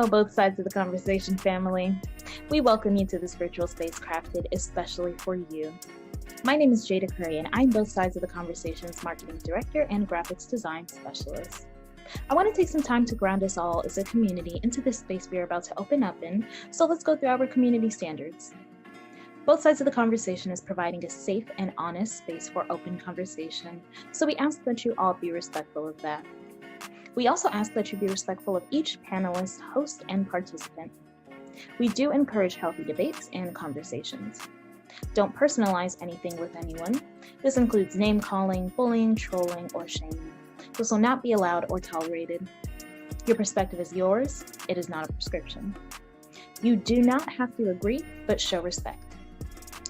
Hello, both sides of the conversation family. We welcome you to this virtual space crafted especially for you. My name is Jada Curry, and I'm both sides of the conversation's marketing director and graphics design specialist. I want to take some time to ground us all as a community into this space we are about to open up in, so let's go through our community standards. Both sides of the conversation is providing a safe and honest space for open conversation, so we ask that you all be respectful of that. We also ask that you be respectful of each panelist, host, and participant. We do encourage healthy debates and conversations. Don't personalize anything with anyone. This includes name-calling, bullying, trolling, or shaming. This will not be allowed or tolerated. Your perspective is yours. It is not a prescription. You do not have to agree, but show respect.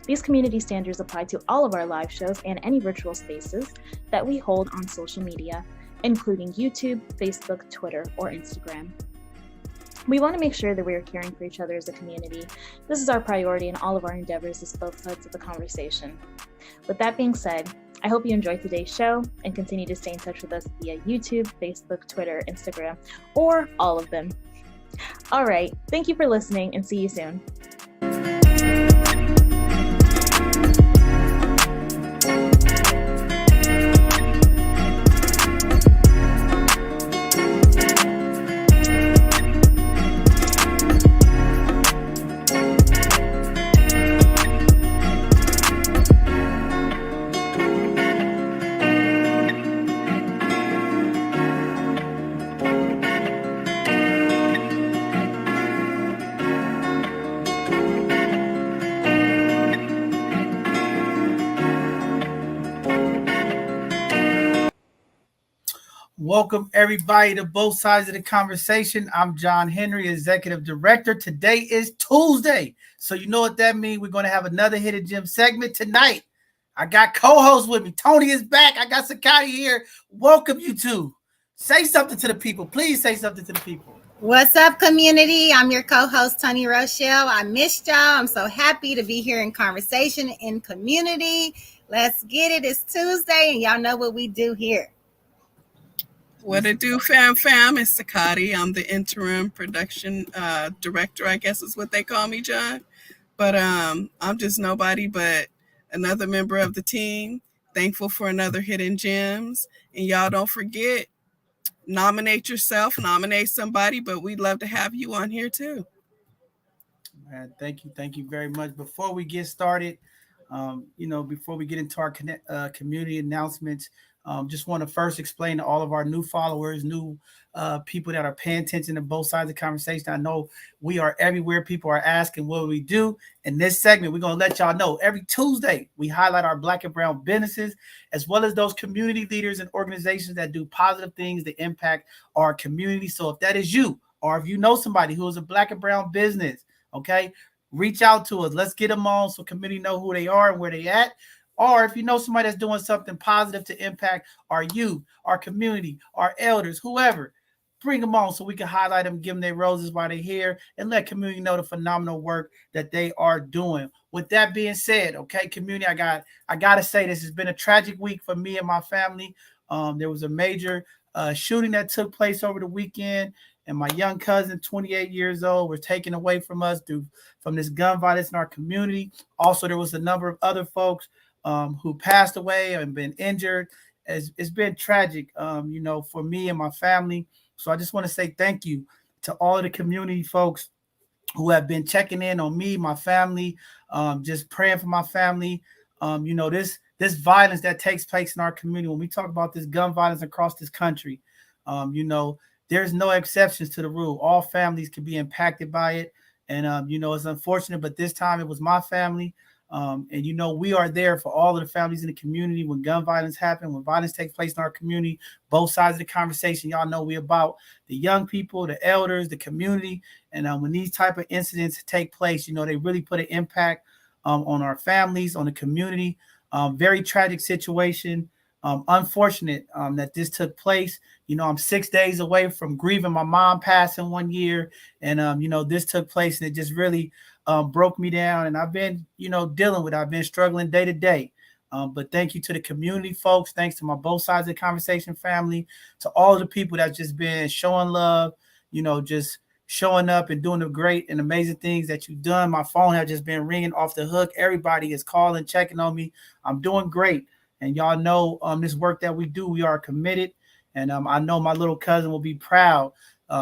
These community standards apply to all of our live shows and any virtual spaces that we hold on social media, including YouTube, Facebook, Twitter, or Instagram. We want to make sure that we are caring for each other as a community. This is our priority in all of our endeavors as both sides of the conversation. With that being said, I hope you enjoyed today's show and continue to stay in touch with us via YouTube, Facebook, Twitter, Instagram, or all of them. All right, thank you for listening and see you soon. Welcome everybody to both sides of the conversation. I'm John Henry, Executive Director. Today is Tuesday, so you know what that means. We're going to have another Hidden Gem segment tonight. I got co-hosts with me. Tony is back. I got Sakai here. Welcome you two. Say something to the people. Please say something to the people. What's up, community? I'm your co-host, Tony Rochelle. I missed y'all. I'm so happy to be here in conversation in community. Let's get it. It's Tuesday, and y'all know what we do here. What it do, fam? It's Sakati. I'm the interim production director, I guess is what they call me, John. But I'm just nobody but another member of the team. Thankful for another Hidden Gems. And y'all don't forget, nominate yourself, nominate somebody, but we'd love to have you on here too. Man, thank you. Thank you very much. Before we get started, before we get into our community announcements, just want to first explain to all of our new followers, new people that are paying attention to both sides of the conversation. I know we are everywhere. People are asking what we do. In this segment, we're going to let y'all know every Tuesday, we highlight our Black and brown businesses, as well as those community leaders and organizations that do positive things that impact our community. So if that is you, or if you know somebody who is a Black and brown business, okay, reach out to us. Let's get them on so community know who they are and where they at. Or if you know somebody that's doing something positive to impact our youth, our community, our elders, whoever, bring them on so we can highlight them, give them their roses while they're here, and let community know the phenomenal work that they are doing. With that being said, okay, community, I gotta say this has been a tragic week for me and my family. There was a major shooting that took place over the weekend, and my young cousin, 28 years old, was taken away from us from this gun violence in our community. Also, there was a number of other folks who passed away and been injured. It's been tragic, for me and my family. So I just want to say thank you to all of the community folks who have been checking in on me, my family, just praying for my family. This violence that takes place in our community, when we talk about this gun violence across this country, there's no exceptions to the rule. All families can be impacted by it. And, it's unfortunate, but this time it was my family. We are there for all of the families in the community when gun violence happens, when violence takes place in our community, both sides of the conversation. Y'all know we about the young people, the elders, the community. And when these type of incidents take place, they really put an impact on our families, on the community. Very tragic situation. Unfortunate that this took place. I'm 6 days away from grieving my mom passing 1 year. And, this took place and it just really broke me down. And I've been, dealing with it. I've been struggling day to day. But thank you to the community folks. Thanks to my both sides of the conversation family, to all the people that's just been showing love, just showing up and doing the great and amazing things that you've done. My phone has just been ringing off the hook. Everybody is calling, checking on me. I'm doing great. And y'all know this work that we do, we are committed. And I know my little cousin will be proud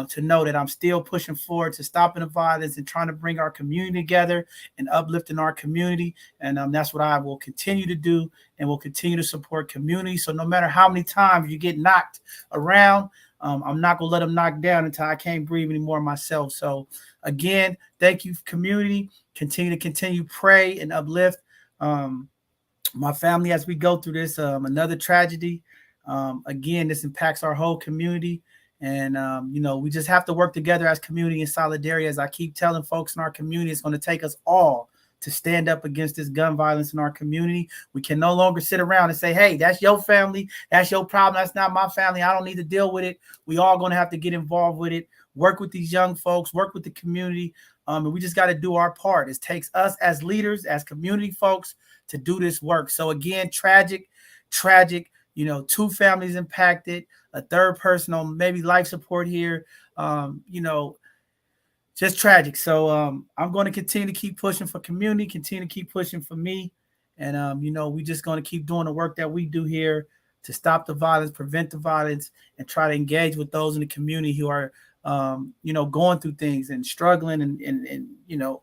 to know that I'm still pushing forward to stopping the violence and trying to bring our community together and uplifting our community. And that's what I will continue to do, and will continue to support community. So no matter how many times you get knocked around, I'm not going to let them knock down until I can't breathe anymore myself. So again, thank you, community. Continue pray and uplift my family as we go through this, another tragedy. Again, this impacts our whole community. And, we just have to work together as community in solidarity. As I keep telling folks in our community, it's going to take us all to stand up against this gun violence in our community. We can no longer sit around and say, hey, that's your family. That's your problem. That's not my family. I don't need to deal with it. We all going to have to get involved with it, work with these young folks, work with the community. And we just got to do our part. It takes us as leaders, as community folks, to do this work. So again, tragic, 2 families impacted, a third person on maybe life support here, just tragic. So I'm going to continue to keep pushing for community, continue to keep pushing for me. And, we just going to keep doing the work that we do here to stop the violence, prevent the violence, and try to engage with those in the community who are, going through things and struggling and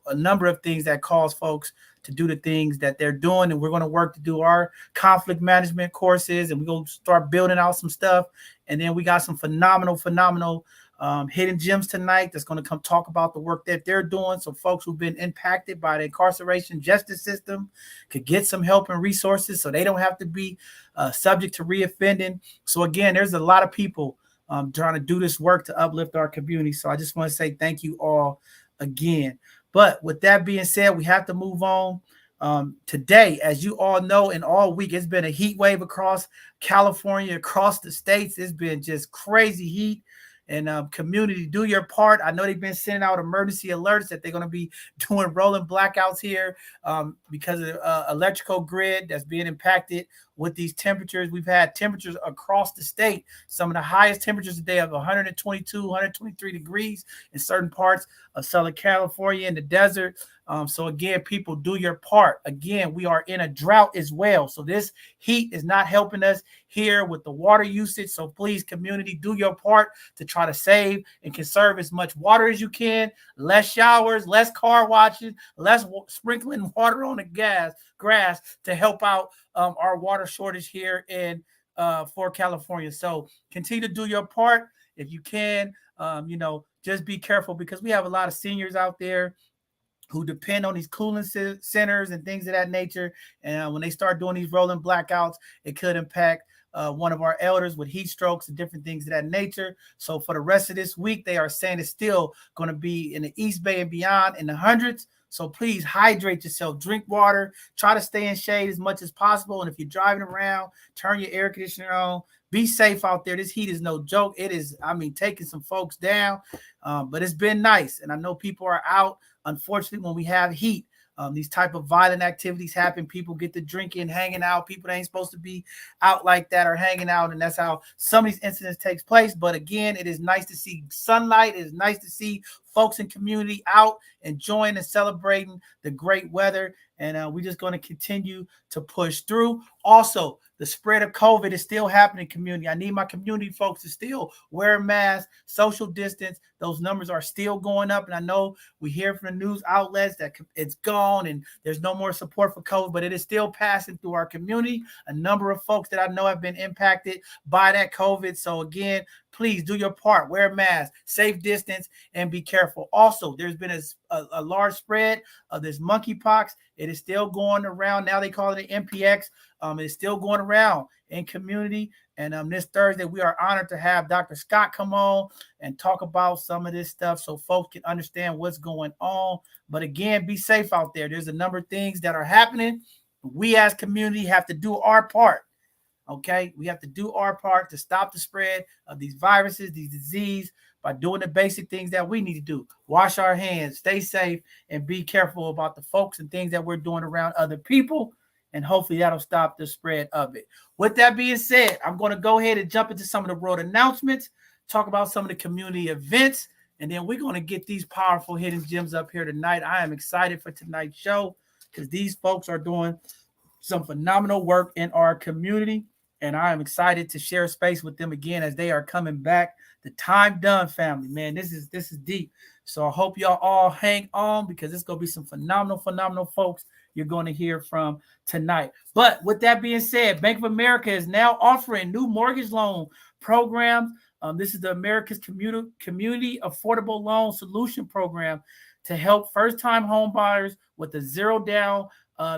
a number of things that cause folks to do the things that they're doing. And we're going to work to do our conflict management courses, and we're going to start building out some stuff. And then we got some phenomenal hidden gems tonight that's going to come talk about the work that they're doing, so folks who've been impacted by the incarceration justice system could get some help and resources so they don't have to be subject to reoffending. So again, there's a lot of people trying to do this work to uplift our community. So I just want to say thank you all again. But with that being said, we have to move on. Today, as you all know, and all week, it's been a heat wave across California, across the states. It's been just crazy heat. And community, do your part. I know they've been sending out emergency alerts that they're going to be doing rolling blackouts here because of the electrical grid that's being impacted with these temperatures. We've had temperatures across the state, some of the highest temperatures today of 122, 123 degrees in certain parts of Southern California in the desert. So again, people, do your part. Again, we are in a drought as well. So this heat is not helping us here with the water usage. So please, community, do your part to try to save and conserve as much water as you can. Less showers, less car washes, less sprinkling water on the grass to help out our water shortage here in for California. So continue to do your part if you can. Just be careful, because we have a lot of seniors out there who depend on these cooling centers and things of that nature. And when they start doing these rolling blackouts, it could impact one of our elders with heat strokes and different things of that nature. So for the rest of this week, they are saying it's still going to be in the East Bay and beyond in the hundreds. So please hydrate yourself, drink water, try to stay in shade as much as possible. And if you're driving around, turn your air conditioner on. Be safe out there. This heat is no joke. It is, taking some folks down, but it's been nice. And I know people are out. Unfortunately, when we have heat, these type of violent activities happen. People get to drinking, hanging out. People that ain't supposed to be out like that are hanging out, and that's how some of these incidents takes place. But again, it is nice to see sunlight. It is nice to see folks in community out enjoying and celebrating the great weather. And we're just going to continue to push through. Also, the spread of COVID is still happening in community. I need my community folks to still wear masks, social distance. Those numbers are still going up. And I know we hear from the news outlets that it's gone and there's no more support for COVID, but it is still passing through our community. A number of folks that I know have been impacted by that COVID. So again, please do your part. Wear a mask, safe distance, and be careful. Also, there's been a large spread of this monkeypox. It is still going around. Now they call it an MPX. It's still going around in community. And this Thursday, we are honored to have Dr. Scott come on and talk about some of this stuff so folks can understand what's going on. But again, be safe out there. There's a number of things that are happening. We as community have to do our part. Okay, we have to do our part to stop the spread of these viruses, these diseases, by doing the basic things that we need to do. Wash our hands, stay safe, and be careful about the folks and things that we're doing around other people. And hopefully that'll stop the spread of it. With that being said, I'm going to go ahead and jump into some of the world announcements, talk about some of the community events And then we're going to get these powerful hidden gems up here tonight. I am excited for tonight's show because these folks are doing some phenomenal work in our community. And I am excited to share space with them again as they are coming back. The Time Done family, man, this is deep. So I hope y'all all hang on because it's going to be some phenomenal folks you're going to hear from tonight. But with that being said, Bank of America is now offering new mortgage loan programs. This is the America's Community Affordable Loan Solution Program to help first-time home buyers with a zero down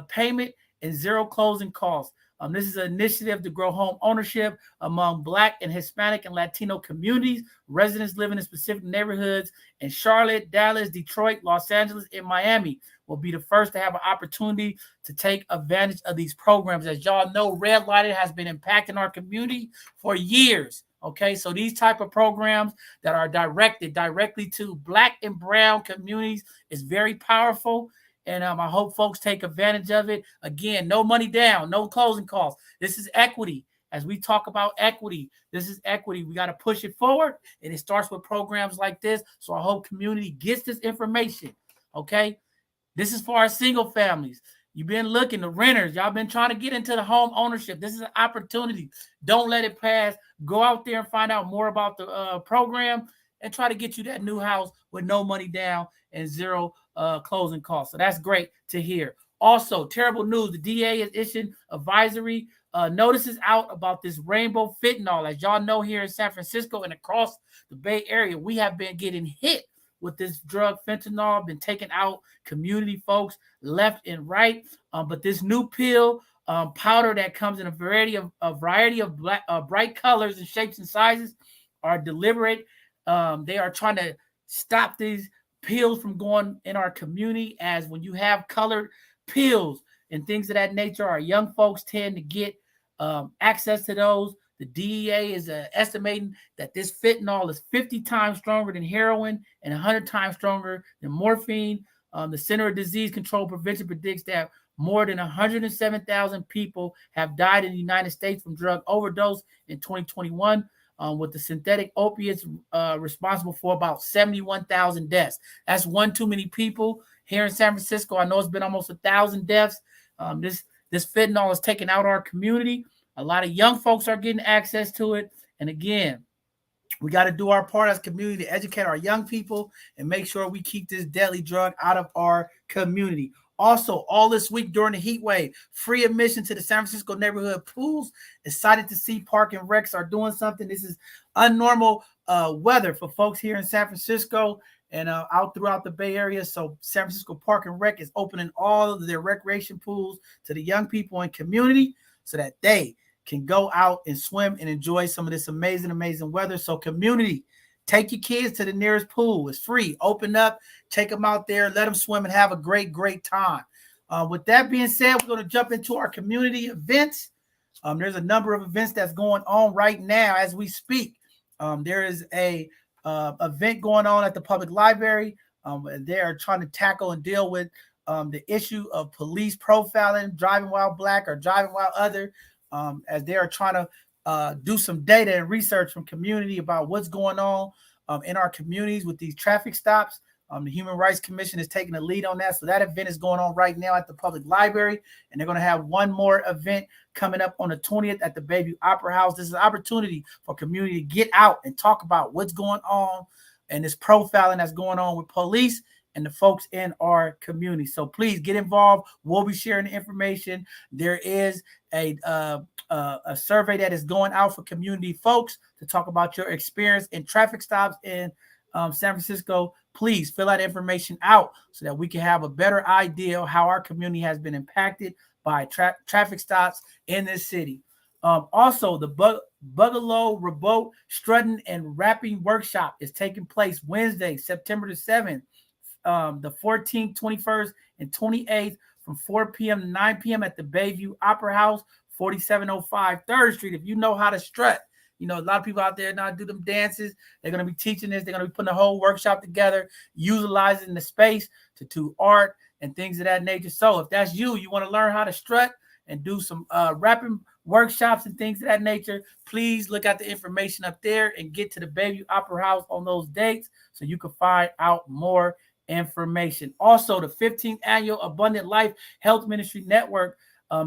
payment and zero closing costs. This is an initiative to grow home ownership among Black and Hispanic and Latino communities. Residents living in specific neighborhoods in Charlotte, Dallas, Detroit, Los Angeles, and Miami will be the first to have an opportunity to take advantage of these programs. As y'all know, redlining has been impacting our community for years. Okay, so these type of programs that are directed directly to Black and brown communities is very powerful. And I hope folks take advantage of it. Again, no money down, no closing costs. This is equity. As we talk about equity, this is equity. We got to push it forward, and it starts with programs like this. So I hope community gets this information, okay? This is for our single families. You've been looking, the renters. Y'all been trying to get into the home ownership. This is an opportunity. Don't let it pass. Go out there and find out more about the program and try to get you that new house with no money down and zero closing costs. So that's great to hear. Also, terrible news. The DA has issued advisory notices out about this rainbow fentanyl. As y'all know, here in San Francisco and across the Bay Area, we have been getting hit with this drug fentanyl, been taking out community folks left and right. But this new pill powder that comes in a variety of bright colors and shapes and sizes are deliberate. They are trying to stop these pills from going in our community, as when you have colored pills and things of that nature, our young folks tend to get access to those. The DEA is estimating that this fentanyl is 50 times stronger than heroin and 100 times stronger than morphine. The Center of Disease Control Prevention predicts that more than 107,000 people have died in the United States from drug overdose in 2021. With the synthetic opiates responsible for about 71,000 deaths. That's one too many people here in San Francisco. I know it's been almost 1,000 deaths. This fentanyl is taking out our community. A lot of young folks are getting access to it. And again, we got to do our part as a community to educate our young people and make sure we keep this deadly drug out of our community. Also, all this week during the heat wave, free admission to the San Francisco neighborhood pools. Excited to see Park and Recs are doing something. This is unnormal weather for folks here in San Francisco and out throughout the Bay Area. So San Francisco Park and Rec is opening all of their recreation pools to the young people and community so that they can go out and swim and enjoy some of this amazing weather. So community, take your kids to the nearest pool. It's free. Open up, take them out there, let them swim and have a great time. With that being said, we're going to jump into our community events. There's a number of events that's going on right now as we speak. There is a event going on at the public library. They are trying to tackle and deal with the issue of police profiling, driving while Black or driving while other, as they are trying to do some data and research from community about what's going on in our communities with these traffic stops. The Human Rights Commission is taking the lead on that. So that event is going on right now at the public library. And they're going to have one more event coming up on the 20th at the Bayview Opera House. This is an opportunity for community to get out and talk about what's going on and this profiling that's going on with police and the folks in our community. So please get involved. We'll be sharing the information. There is a survey that is going out for community folks to talk about your experience in traffic stops in San Francisco. Please fill that information out so that we can have a better idea of how our community has been impacted by traffic stops in this city. Also, the Boogaloo Remote Strutting and Rapping Workshop is taking place Wednesday, September the 7th, the 14th, 21st, and 28th from 4 p.m. to 9 p.m. at the Bayview Opera House, 4705 3rd Street. If you know how to strut, you know, a lot of people out there now do them dances. They're going to be teaching this. They're going to be putting a whole workshop together, utilizing the space to do art and things of that nature. So if that's you, you want to learn how to strut and do some rapping workshops and things of that nature, please look at the information up there and get to the Bayview Opera House on those dates so you can find out more information. Also, the 15th annual Abundant Life Health Ministry Network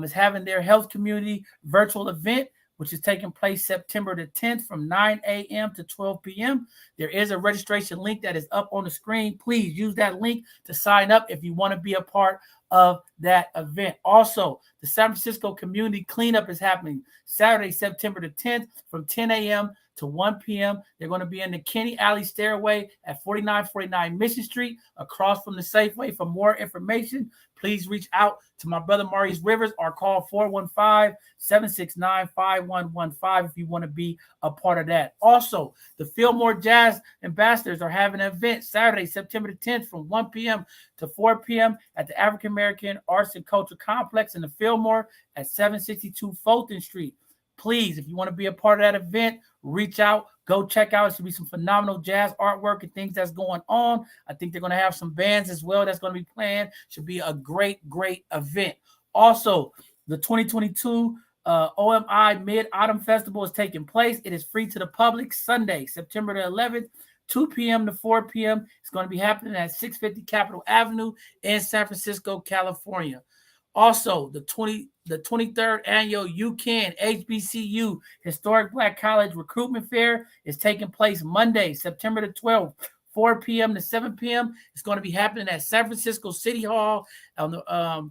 is having their health community virtual event, which is taking place September the 10th from 9 a.m. to 12 p.m. There is a registration link that is up on the screen. Please use that link to sign up if you want to be a part of that event. Also, the San Francisco Community Cleanup is happening Saturday, September the 10th from 10 a.m. to 1 p.m. They're going to be in the Kenny Alley Stairway at 4949 Mission Street, across from the Safeway. For more information, please reach out to my brother Maurice Rivers or call 415-769-5115 if you want to be a part of that. Also, the Fillmore Jazz Ambassadors are having an event Saturday, September the 10th from 1 p.m. to 4 p.m. at the African American Arts and Culture Complex in the Fillmore at 762 Fulton Street. Please, if you want to be a part of that event, reach out, go check out. It should be some phenomenal jazz artwork and things that's going on. I think they're going to have some bands as well that's going to be playing. Should be a great, great event. Also, the 2022 OMI Mid-Autumn Festival is taking place. It is free to the public Sunday, September the 11th, 2 p.m. to 4 p.m. It's going to be happening at 650 Capitol Avenue in San Francisco, California. Also, the 23rd annual UCAN HBCU Historic Black College Recruitment Fair is taking place Monday, September the 12th, 4 p.m. to 7 p.m. It's going to be happening at San Francisco City Hall on the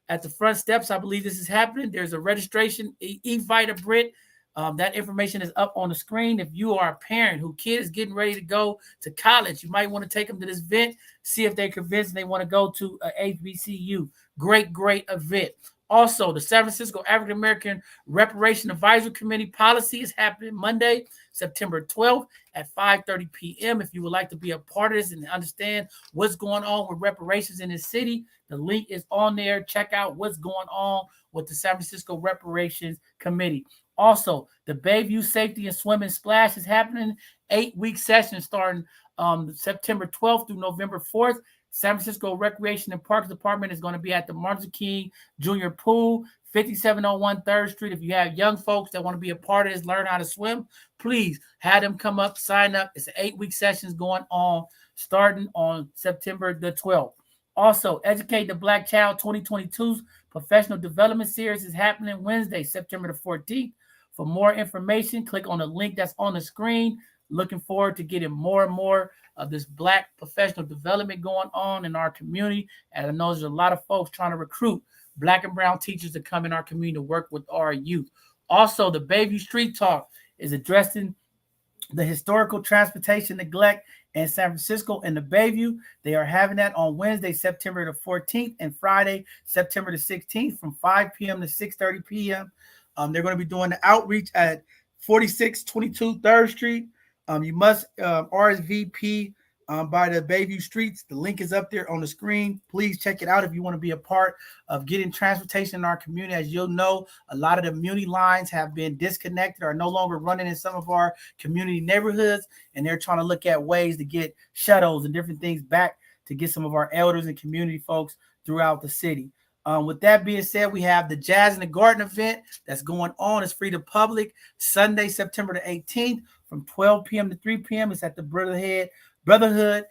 at the front steps. I believe this is happening. There's a registration, invite a Brit. That information is up on the screen. If you are a parent whose kid is getting ready to go to college, you might want to take them to this event, see if they're convinced they want to go to a HBCU. Great, great event. Also, the San Francisco African American Reparation Advisory Committee policy is happening Monday, September 12th at 5:30 p.m. If you would like to be a part of this and understand what's going on with reparations in this city, the link is on there. Check out what's going on with the San Francisco Reparations Committee. Also, the Bayview Safety and Swimming Splash is happening. 8-week session starting September 12th through November 4th. San Francisco Recreation and Parks Department is going to be at the Martin Luther King Jr. Pool, 5701 3rd Street. If you have young folks that want to be a part of this, learn how to swim, please have them come up, sign up. It's an 8-week sessions going on starting on September the 12th. Also, Educate the Black Child 2022's Professional Development Series is happening Wednesday, September the 14th. For more information, click on the link that's on the screen. Looking forward to getting more and more of this Black professional development going on in our community. And I know there's a lot of folks trying to recruit Black and brown teachers to come in our community to work with our youth. Also, the Bayview Street Talk is addressing the historical transportation neglect in San Francisco and the Bayview. They are having that on Wednesday, September the 14th and Friday, September the 16th from 5 p.m. to 6:30 p.m. They're going to be doing the outreach at 4622 3rd Street. You must RSVP by the Bayview Streets. The link is up there on the screen. Please check it out if you want to be a part of getting transportation in our community. As you'll know, a lot of the community lines have been disconnected or no longer running in some of our community neighborhoods, and they're trying to look at ways to get shuttles and different things back to get some of our elders and community folks throughout the city. With that being said, we have the Jazz in the Garden event that's going on. It's free to public Sunday, September the 18th from 12 p.m. to 3 p.m. It's at the Brotherhood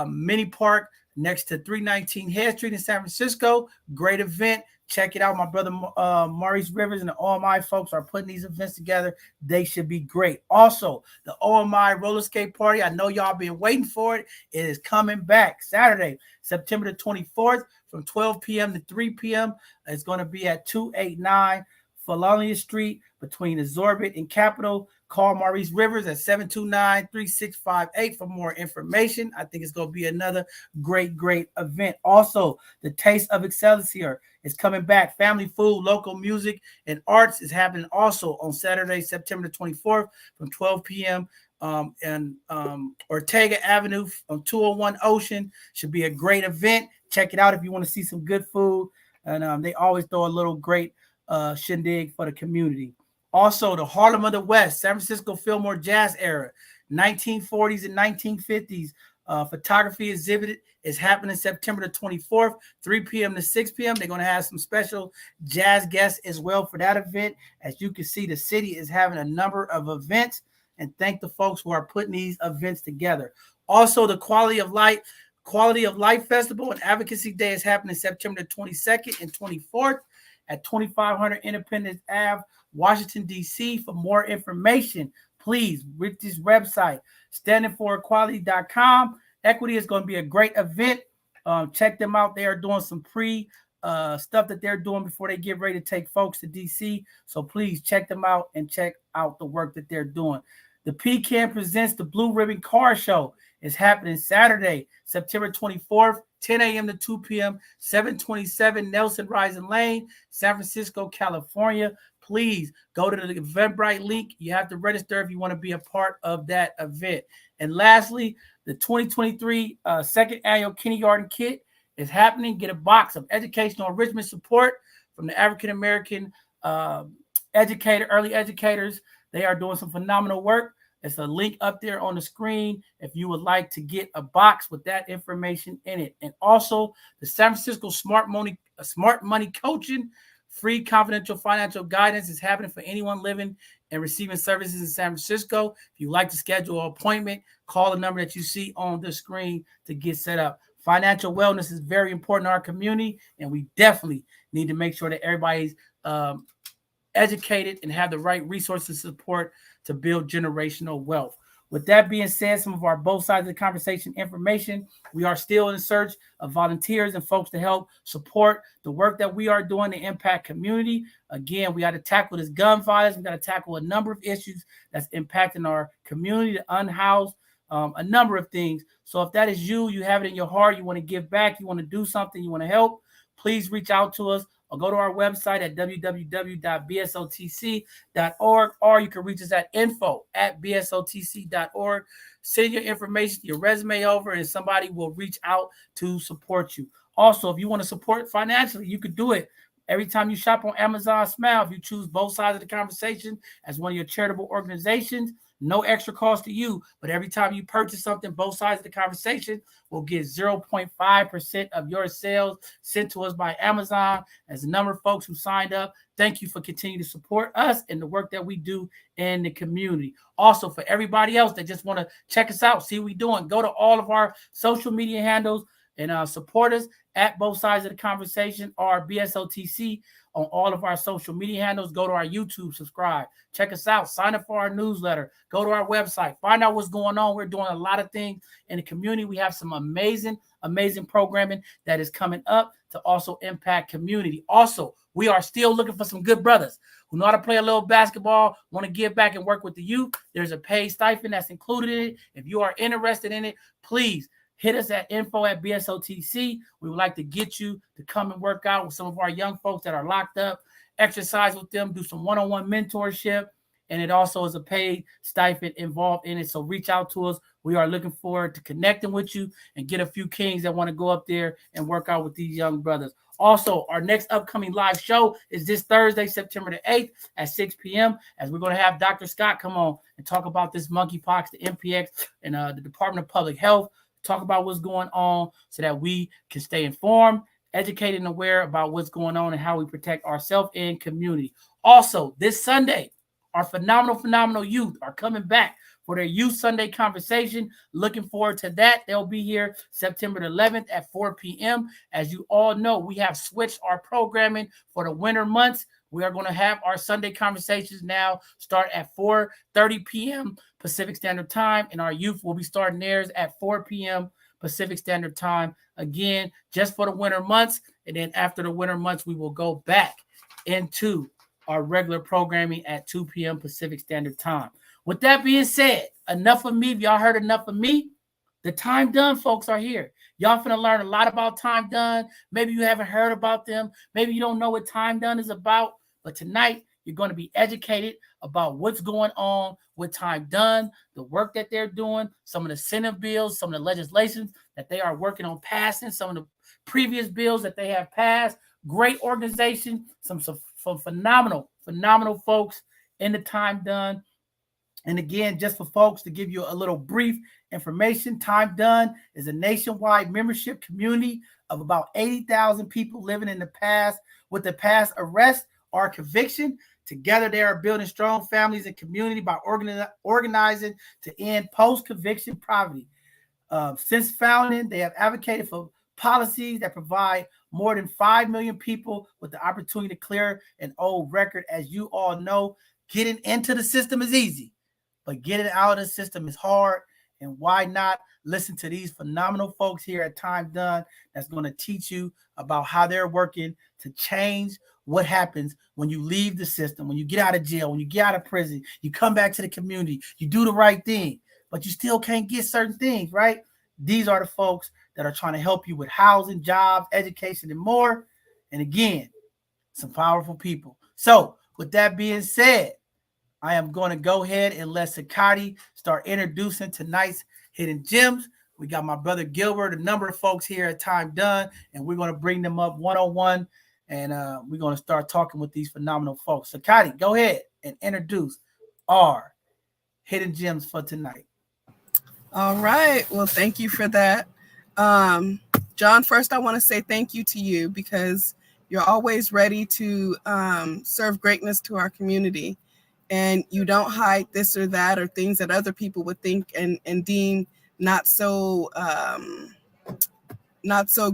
Mini Park next to 319 Head Street in San Francisco. Great event. Check it out. My brother Maurice Rivers and the OMI folks are putting these events together. They should be great. Also, the OMI roller skate party. I know y'all been waiting for it. It is coming back Saturday, September the 24th from 12 p.m. to 3 p.m. It's going to be at 289 Falonia Street between Absorbent and Capitol. Call Maurice Rivers at 729-3658 for more information. I think it's going to be another great, great event. Also, the Taste of Excelsior is coming back. Family food, local music, and arts is happening also on Saturday, September 24th from 12 p.m. And Ortega Avenue on 201 Ocean. Should be a great event. Check it out if you want to see some good food. And they always throw a little great shindig for the community. Also, the Harlem of the West, San Francisco Fillmore Jazz Era, 1940s and 1950s photography exhibit is happening September the 24th, 3 p.m. to 6 p.m. They're going to have some special jazz guests as well for that event. As you can see, the city is having a number of events, and thank the folks who are putting these events together. Also, the Quality of Life Festival and Advocacy Day is happening September 22nd and 24th at 2500 Independence Ave, Washington, D.C. For more information, please reach this website, standingforequality.com. Equity is going to be a great event. Check them out. They are doing some stuff that they're doing before they get ready to take folks to D.C. So please check them out and check out the work that they're doing. The PCAN presents the Blue Ribbon Car Show. It's happening Saturday, September 24th, 10 a.m. to 2 p.m., 727 Nelson Rising Lane, San Francisco, California. Please go to the Eventbrite link. You have to register if you want to be a part of that event. And lastly, the 2023 second annual kindergarten kit is happening. Get a box of educational enrichment support from the African American early educators. They are doing some phenomenal work. There's a link up there on the screen if you would like to get a box with that information in it. And also the San Francisco Smart Money Coaching, free confidential financial guidance is happening for anyone living and receiving services in San Francisco. If you'd like to schedule an appointment, call the number that you see on the screen to get set up. Financial wellness is very important in our community, and we definitely need to make sure that everybody's educated and have the right resources and support to build generational wealth. With that being said, some of our both sides of the conversation information, we are still in search of volunteers and folks to help support the work that we are doing to impact community. Again, we got to tackle this gun violence. We got to tackle a number of issues that's impacting our community, the unhoused, a number of things. So if that is you have it in your heart, you want to give back, you want to do something, you want to help, please reach out to us or go to our website at www.bsotc.org, or you can reach us at info@bsotc.org. Send your information, your resume over, and somebody will reach out to support you. Also, if you want to support financially, you could do it. Every time you shop on Amazon Smile, if you choose both sides of the conversation as one of your charitable organizations, no extra cost to you, but every time you purchase something, both sides of the conversation will get 0.5% of your sales sent to us by Amazon. As a number of folks who signed up, thank you for continuing to support us and the work that we do in the community. Also, for everybody else that just want to check us out, see what we're doing, go to all of our social media handles and support us at both sides of the conversation, or BSOTC on all of our social media handles. Go to our YouTube, subscribe, check us out, sign up for our newsletter, go to our website, find out what's going on. We're doing a lot of things in the community. We have some amazing programming that is coming up to also impact community. Also, we are still looking for some good brothers who know how to play a little basketball, want to give back and work with the youth. There's a paid stipend that's included in it. If you are interested in it, please hit us at info@BSOTC. We would like to get you to come and work out with some of our young folks that are locked up, exercise with them, do some one-on-one mentorship, and it also is a paid stipend involved in it. So reach out to us. We are looking forward to connecting with you and get a few kings that want to go up there and work out with these young brothers. Also, our next upcoming live show is this Thursday, September the 8th at 6 p.m. as we're going to have Dr. Scott come on and talk about this monkeypox, the MPX, and the Department of Public Health. Talk about what's going on so that we can stay informed, educated, and aware about what's going on and how we protect ourselves and community. Also, this Sunday, our phenomenal youth are coming back for their Youth Sunday conversation. Looking forward to that. They'll be here September 11th at 4 p.m. As you all know, we have switched our programming for the winter months. We are going to have our Sunday conversations now start at 4:30 p.m. Pacific Standard Time, and our youth will be starting theirs at 4 p.m. Pacific Standard Time. Again, just for the winter months, and then after the winter months, we will go back into our regular programming at 2 p.m. Pacific Standard Time. With that being said, enough of me. If y'all heard enough of me, the Time Done folks are here. Y'all finna learn a lot about Time Done. Maybe you haven't heard about them. Maybe you don't know what Time Done is about. But tonight, you're going to be educated about what's going on with Time Done, the work that they're doing, some of the Senate bills, some of the legislations that they are working on passing, some of the previous bills that they have passed. Great organization, some phenomenal folks in the Time Done And again, just for folks to give you a little brief information, Time Done is a nationwide membership community of about 80,000 people living in the past with the past arrest or conviction. Together, they are building strong families and community by organizing to end post-conviction poverty. Since founding, they have advocated for policies that provide more than 5 million people with the opportunity to clear an old record. As you all know, getting into the system is easy, but getting out of the system is hard. And why not listen to these phenomenal folks here at Time Done that's going to teach you about how they're working to change what happens when you leave the system, when you get out of jail, when you get out of prison, you come back to the community, you do the right thing, but you still can't get certain things, right? These are the folks that are trying to help you with housing, jobs, education, and more. And again, some powerful people. So with that being said, I am going to go ahead and let Sakati start introducing tonight's hidden gems. We got my brother Gilbert, a number of folks here at Time Done, and we're going to bring them up one-on-one, and we're going to start talking with these phenomenal folks. Sakati, go ahead and introduce our hidden gems for tonight. All right. Well, thank you for that. John, first, I want to say thank you to you because you're always ready to serve greatness to our community. And you don't hide this or that or things that other people would think and deem not so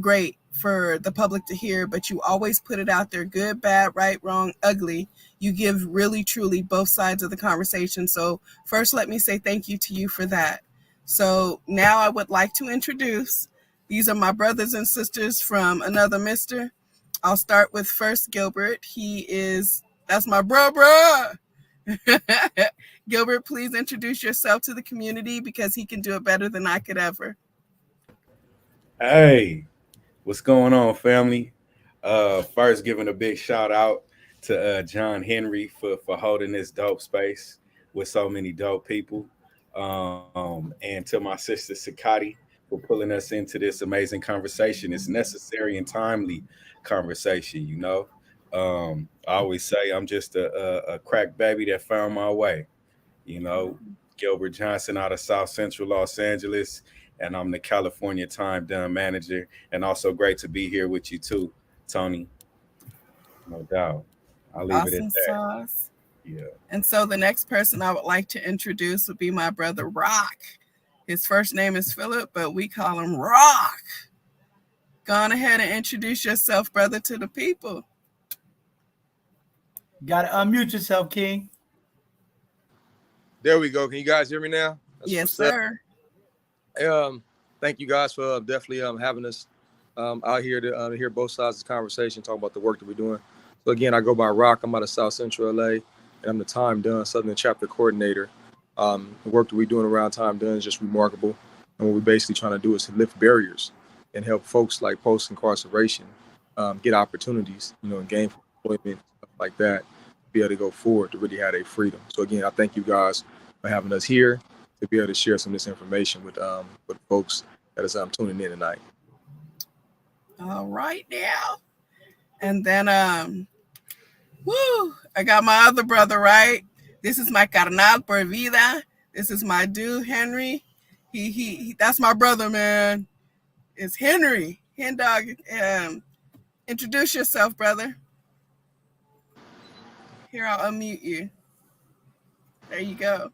great for the public to hear, but you always put it out there, good, bad, right, wrong, ugly. You give really, truly both sides of the conversation. So first, let me say thank you to you for that. So now I would like to introduce, these are my brothers and sisters from another mister. I'll start with first Gilbert. That's my bruh. Gilbert, please introduce yourself to the community because he can do it better than I could ever. Hey, what's going on, family? First, giving a big shout out to John Henry for holding this dope space with so many dope people, and to my sister Sakati for pulling us into this amazing conversation. It's necessary and timely conversation, you know. I always say I'm just a crack baby that found my way, you know. Gilbert Johnson out of South Central Los Angeles, and I'm the California Time Done manager. And also great to be here with you too, Tony. No doubt. I'll leave it at Awesome that. sauce. Yeah. And so the next person I would like to introduce would be my brother Rock. His first name is Philip, but we call him Rock. Go on ahead and introduce yourself, brother, to the people. Got to unmute yourself, King. There we go. Can you guys hear me now? Yes, sir. Thank you guys for definitely having us out here to hear both sides of the conversation, talk about the work that we're doing. So again, I go by Rock. I'm out of South Central LA, and I'm the Time Done Southern Chapter Coordinator. The work that we're doing around Time Done is just remarkable. And what we're basically trying to do is to lift barriers and help folks like post-incarceration get opportunities, and gain employment, stuff like that, be able to go forward to really have their freedom. So again, I thank you guys for having us here to be able to share some of this information with folks that is tuning in tonight. All right now. And then I got my other brother, right? This is my carnal por vida. This is my dude, Henry. He that's my brother, man. It's Henry. Hen dog. Introduce yourself, brother. Here, I'll unmute you. There you go.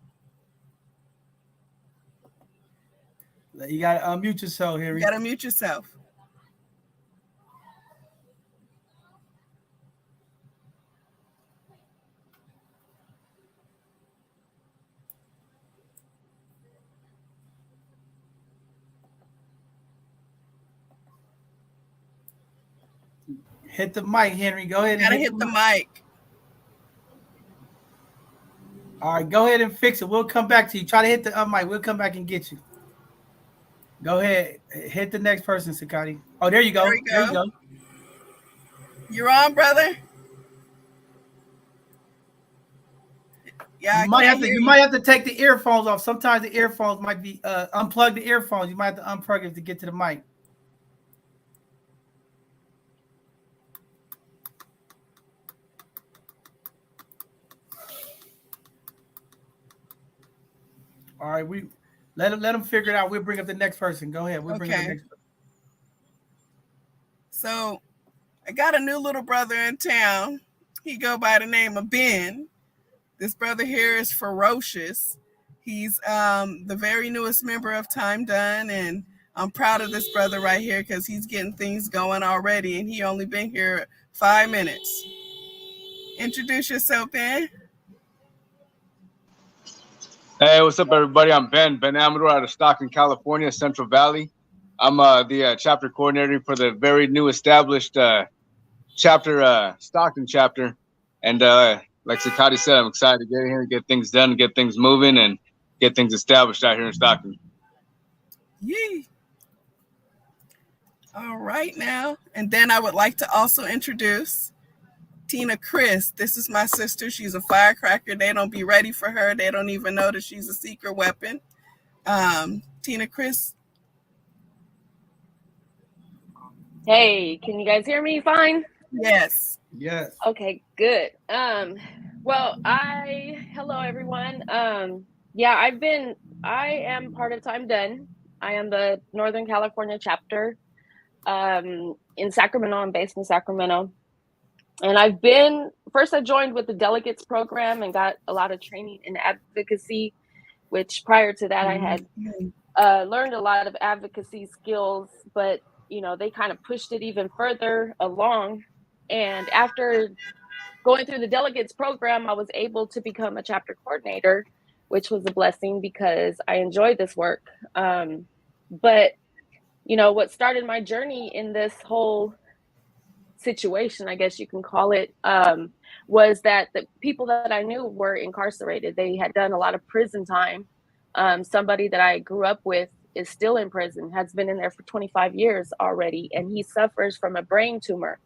You got to unmute yourself, Henry. You got to mute yourself. Hit the mic, Henry. Go ahead. You got to hit the mic. All right, go ahead and fix it. We'll come back to you. Try to hit the mic. We'll come back and get you. Go ahead. Hit the next person, Sakati. Oh, there you go. There you go. You're on, brother. Yeah, you might have to take the earphones off. Sometimes the earphones might be unplug the earphones. You might have to unplug it to get to the mic. All right, we let them figure it out. We'll bring up the next person. Go ahead. We'll bring up the Okay. next person. So I got a new little brother in town. He go by the name of Ben. This brother here is ferocious. He's the very newest member of Time Done, and I'm proud of this brother right here because he's getting things going already, and he only been here 5 minutes. Introduce yourself, Ben. Hey, what's up, everybody? I'm Ben Amador out of Stockton, California, Central Valley. I'm the chapter coordinator for the very new established chapter, Stockton chapter. And like Sakati said, I'm excited to get here and get things done, get things moving, and get things established out here in Stockton. Yee. All right now. And then I would like to also introduce Tina Chris. This is my sister. She's a firecracker. They don't be ready for her. They don't even know that she's a secret weapon. Tina Chris. Hey, can you guys hear me fine? Yes. Yes. Okay, good. Hello everyone. I am part of Time Done. I am the Northern California chapter in Sacramento. I'm based in Sacramento. And I joined with the delegates program and got a lot of training in advocacy, which prior to that I had learned a lot of advocacy skills, but they kind of pushed it even further along. And after going through the delegates program, I was able to become a chapter coordinator, which was a blessing because I enjoyed this work. But what started my journey in this whole situation, I guess you can call it, was that the people that I knew were incarcerated. They had done a lot of prison time. Somebody that I grew up with is still in prison, has been in there for 25 years already, and he suffers from a brain tumor.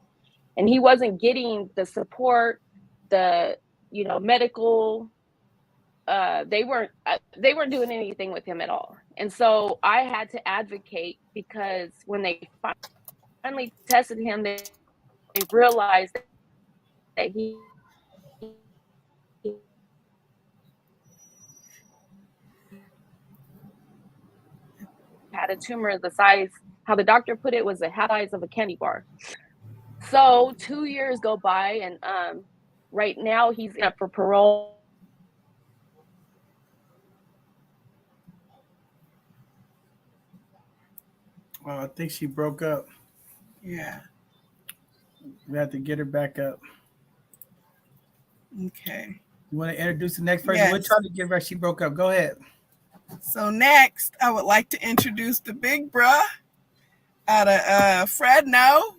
And he wasn't getting the support, the medical. They weren't doing anything with him at all. And so I had to advocate because when they finally tested him, they realized that he had a tumor the size, how the doctor put it, was the size of a candy bar. So 2 years go by, and right now he's up for parole. Well, I think she broke up. Yeah. We have to get her back up. Okay. You want to introduce the next person? Yes. We're trying to get her. She broke up. Go ahead. So next, I would like to introduce the big bruh out of Fresno.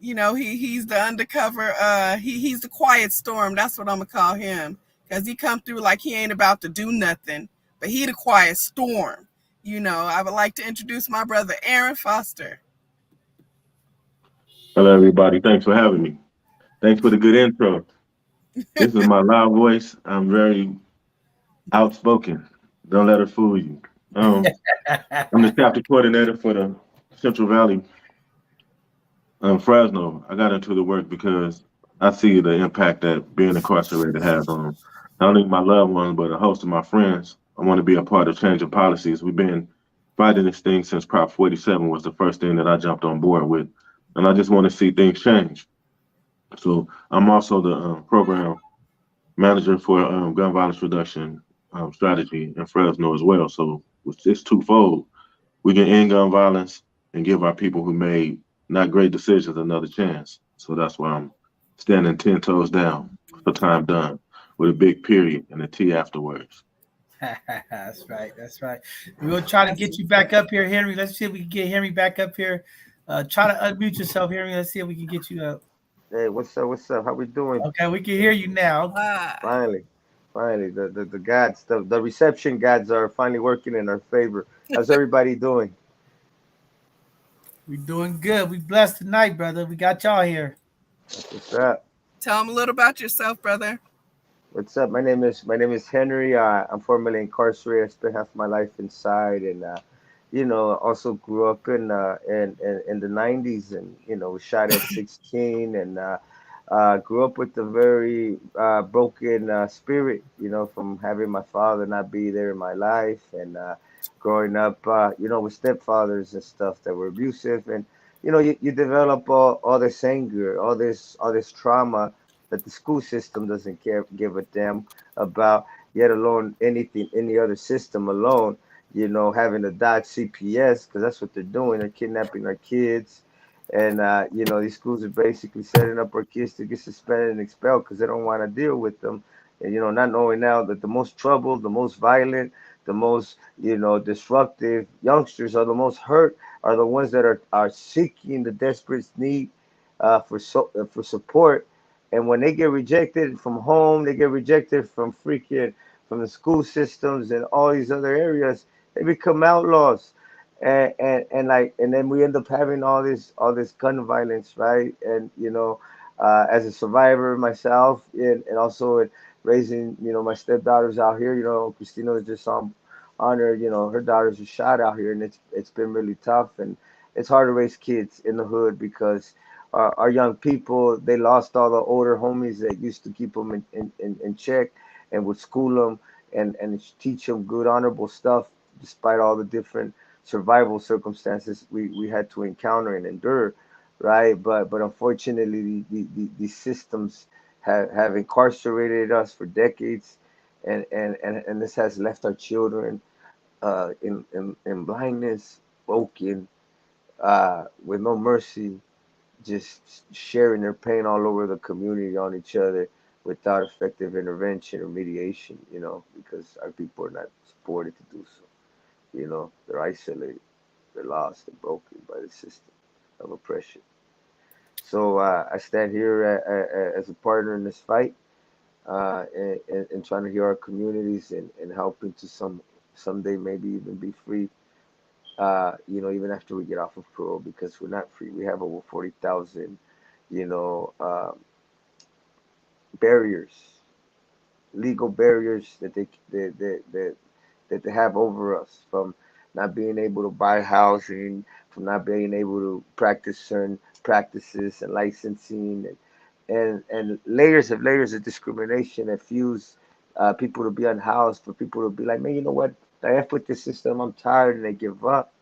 He's the undercover. He's the quiet storm. That's what I'm gonna call him, because he come through like he ain't about to do nothing, but he the quiet storm. I would like to introduce my brother Aaron Foster. Hello, everybody. Thanks for having me. Thanks for the good intro. This is my loud voice. I'm very outspoken. Don't let it fool you. I'm the chapter coordinator for the Central Valley, Fresno. I got into the work because I see the impact that being incarcerated has on not only my loved ones, but a host of my friends. I want to be a part of changing policies. We've been fighting this thing since Prop 47 was the first thing that I jumped on board with. And I just want to see things change. So I'm also the program manager for gun violence reduction strategy in Fresno as well. So it's twofold. We can end gun violence and give our people who made not great decisions another chance. So that's why I'm standing 10 toes down for Time Done with a big period and a T afterwards. That's right. That's right. We'll try to get you back up here, Henry. Let's see if we can get Henry back up here. Try to unmute yourself, Henry. Let's see if we can get you up. Hey, what's up? What's up? How we doing? Okay, we can hear you now. Finally, the gods, the reception gods are finally working in our favor. How's everybody doing? We're doing good. We blessed tonight, brother. We got y'all here. What's up? Tell them a little about yourself, brother. What's up? My name is Henry. I'm formerly incarcerated. I spent half my life inside, and also grew up in the '90s, and was shot at 16, and Grew up with a very broken spirit, from having my father not be there in my life, and growing up, with stepfathers and stuff that were abusive, and you develop all this anger, all this trauma that the school system doesn't give a damn about, yet alone any other system alone. Having to dodge CPS because that's what they're doing. They're kidnapping our kids, and these schools are basically setting up our kids to get suspended and expelled because they don't want to deal with them. And not knowing now that the most troubled, the most violent, the most disruptive youngsters are the most hurt, are the ones that are seeking the desperate need for support. And when they get rejected from home, they get rejected from the school systems and all these other areas, they become outlaws. And then we end up having all this gun violence, right? And as a survivor myself, and also raising my stepdaughters out here, Christina was just on her, her daughters were shot out here, and it's been really tough, and it's hard to raise kids in the hood because our young people, they lost all the older homies that used to keep them in check and would school them and teach them good honorable stuff despite all the different survival circumstances we had to encounter and endure, right? But unfortunately, these systems have incarcerated us for decades, and this has left our children in blindness, broken, with no mercy, just sharing their pain all over the community on each other without effective intervention or mediation, because our people are not supported to do so. They're isolated, they're lost, and broken by the system of oppression. So I stand here as a partner in this fight, and trying to heal our communities and helping to someday maybe even be free. Even after we get off of parole, because we're not free. We have over 40,000, you know, barriers, legal barriers that they have over us, from not being able to buy housing, from not being able to practice certain practices and licensing, and layers of discrimination that fuse people to be unhoused, for people to be like, man, you know what? I have put this system. I'm tired, and they give up.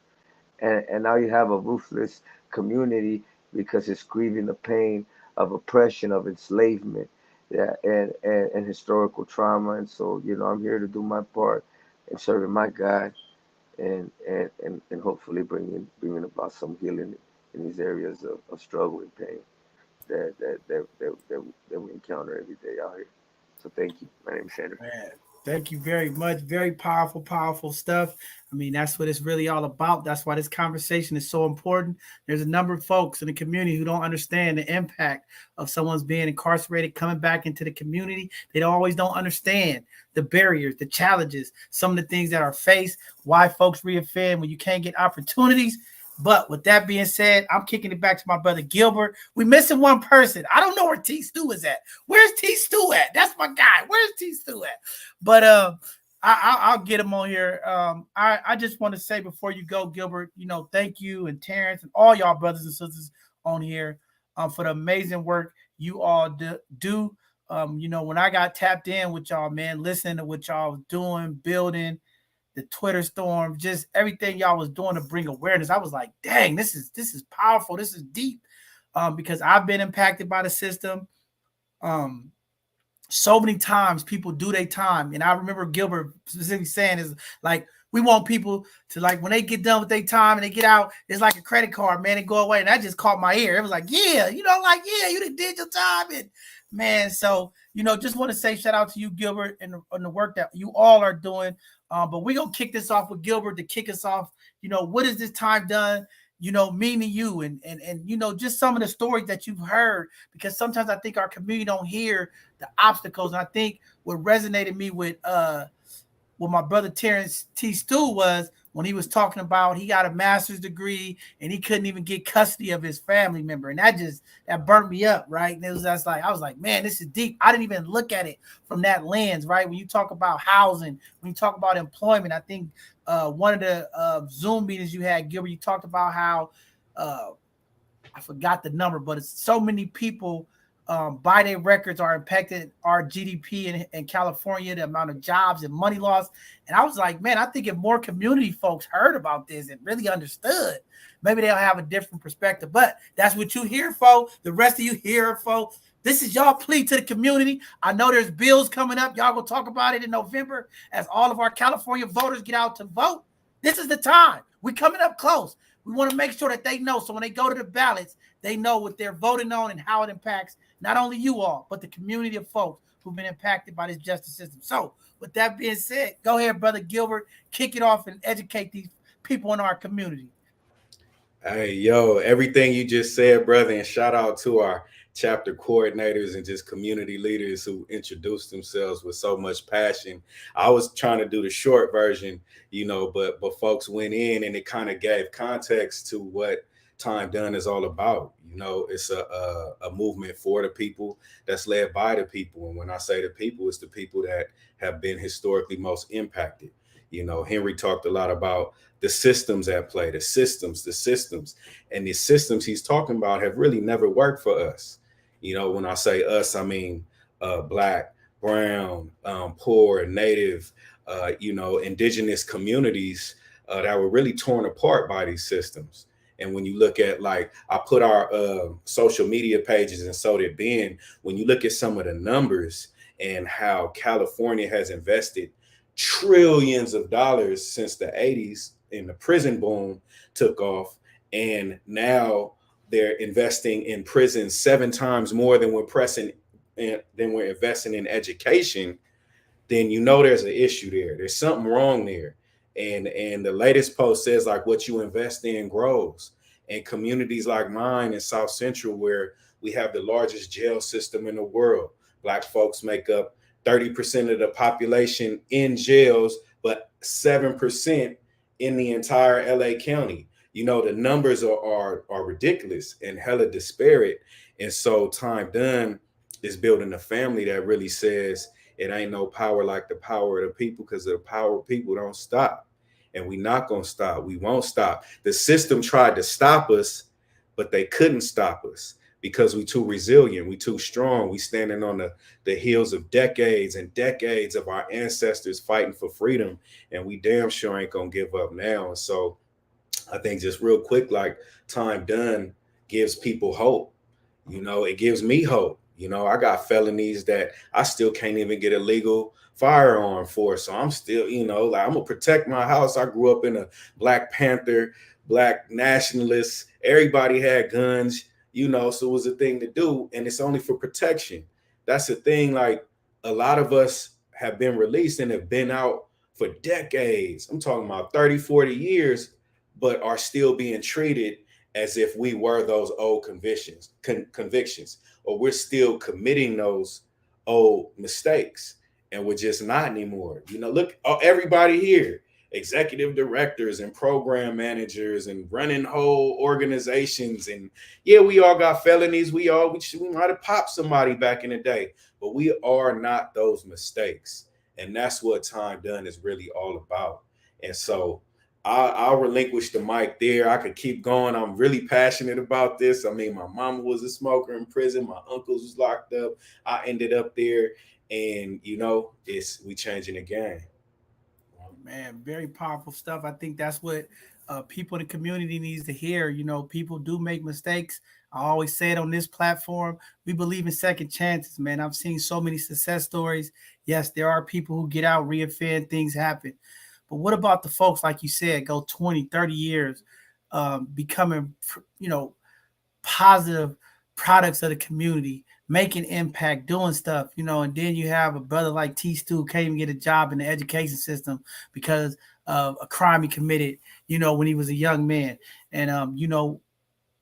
And now you have a ruthless community because it's grieving the pain of oppression, of enslavement, yeah, and historical trauma. And so, I'm here to do my part in serving my God, and hopefully bringing about some healing in these areas of struggle and pain that we encounter every day out here. So thank you. My name is Sandra. Man, thank you very much. Very powerful, powerful stuff. I mean, that's what it's really all about. That's why this conversation is so important. There's a number of folks in the community who don't understand the impact of someone's being incarcerated, coming back into the community. They always don't understand the barriers, the challenges, some of the things that are faced, why folks reoffend when you can't get opportunities. But with that being said, I'm kicking it back to my brother Gilbert. We missing one person. I don't know where T Stu is at. Where's T Stu at? That's my guy. Where's T Stu at? But I'll get him on here. I just want to say before you go, Gilbert, thank you, and Terrence and all y'all brothers and sisters on here for the amazing work you all do. When I got tapped in with y'all, man, listening to what y'all was doing, building, the Twitter storm, just everything y'all was doing to bring awareness. I was like, dang, this is powerful. This is deep. Because I've been impacted by the system. So many times people do their time. And I remember Gilbert specifically saying is like, we want people to, like, when they get done with their time and they get out, it's like a credit card, man, and go away. And that just caught my ear. It was like, yeah, you did your time. And man, so, just want to say shout out to you, Gilbert, and the work that you all are doing. But we're going to kick this off with Gilbert to kick us off. What has this time done, mean to you? And just some of the stories that you've heard, because sometimes I think our community don't hear the obstacles. And I think what resonated me with my brother Terrence T. Stu was when he was talking about he got a master's degree and he couldn't even get custody of his family member. And that burnt me up, right? And I was like, man, this is deep. I didn't even look at it from that lens, right? When you talk about housing, when you talk about employment, I think one of the Zoom meetings you had, Gilbert, you talked about how I forgot the number, but it's so many people Biden records are impacting our GDP in California, the amount of jobs and money lost. And I was like, man, I think if more community folks heard about this and really understood, maybe they'll have a different perspective. But that's what you hear, folks. The rest of you hear, folks. This is y'all plea to the community. I know there's bills coming up. Y'all gonna talk about it in November as all of our California voters get out to vote. This is the time. We're coming up close. We want to make sure that they know. So when they go to the ballots, they know what they're voting on and how it impacts not only you all, but the community of folks who've been impacted by this justice system. So with that being said, go ahead, Brother Gilbert, kick it off and educate these people in our community. Hey, yo, everything you just said, brother, and shout out to our chapter coordinators and just community leaders who introduced themselves with so much passion. I was trying to do the short version, but folks went in and it kind of gave context to what Time Done is all about. It's a movement for the people that's led by the people. And when I say the people, it's the people that have been historically most impacted. Henry talked a lot about the systems at play, the systems. And the systems he's talking about have really never worked for us. When I say us, I mean Black, brown, poor, Native, indigenous communities that were really torn apart by these systems. And when you look at, like, I put our social media pages, and so did Ben, when you look at some of the numbers and how California has invested trillions of dollars since the 80s and the prison boom took off, and now they're investing in prisons 7 times more than we're investing in education, then there's an issue there. There's something wrong there. And the latest post says, like, what you invest in grows. And communities like mine in South Central, where we have the largest jail system in the world, Black folks make up 30% of the population in jails, but 7% in the entire LA County. The numbers are ridiculous and hella disparate. And so Time Done is building a family that really says it ain't no power like the power of the people, because the power of people don't stop. And we not going to stop. We won't stop. The system tried to stop us, but they couldn't stop us because we too resilient. We too strong. We standing on the heels of decades and decades of our ancestors fighting for freedom. And we damn sure ain't going to give up now. And so I think, just real quick, like, Time Done gives people hope. It gives me hope. I got felonies that I still can't even get a legal firearm for. So I'm still, like, I'm gonna protect my house. I grew up in a Black Panther, Black nationalist. Everybody had guns, so it was a thing to do. And it's only for protection. That's the thing. Like, a lot of us have been released and have been out for decades. I'm talking about 30, 40 years, but are still being treated as if we were those old convictions, or we're still committing those old mistakes, and we're just not anymore. Look, everybody here, executive directors and program managers and running whole organizations, and yeah, we all got felonies. We might have popped somebody back in the day, but we are not those mistakes. And that's what Time Done is really all about. And so I'll relinquish the mic there. I could keep going. I'm really passionate about this. I mean, my mama was a smoker in prison. My uncles was locked up. I ended up there, and we changing the game. Man, very powerful stuff. I think that's what people in the community needs to hear. People do make mistakes. I always say it on this platform. We believe in second chances, man. I've seen so many success stories. Yes, there are people who get out, reoffend, things happen. But what about the folks, like you said, go 20, 30 years becoming, positive products of the community, making impact, doing stuff, and then you have a brother like T. Stu can't even get a job in the education system because of a crime he committed, when he was a young man. And,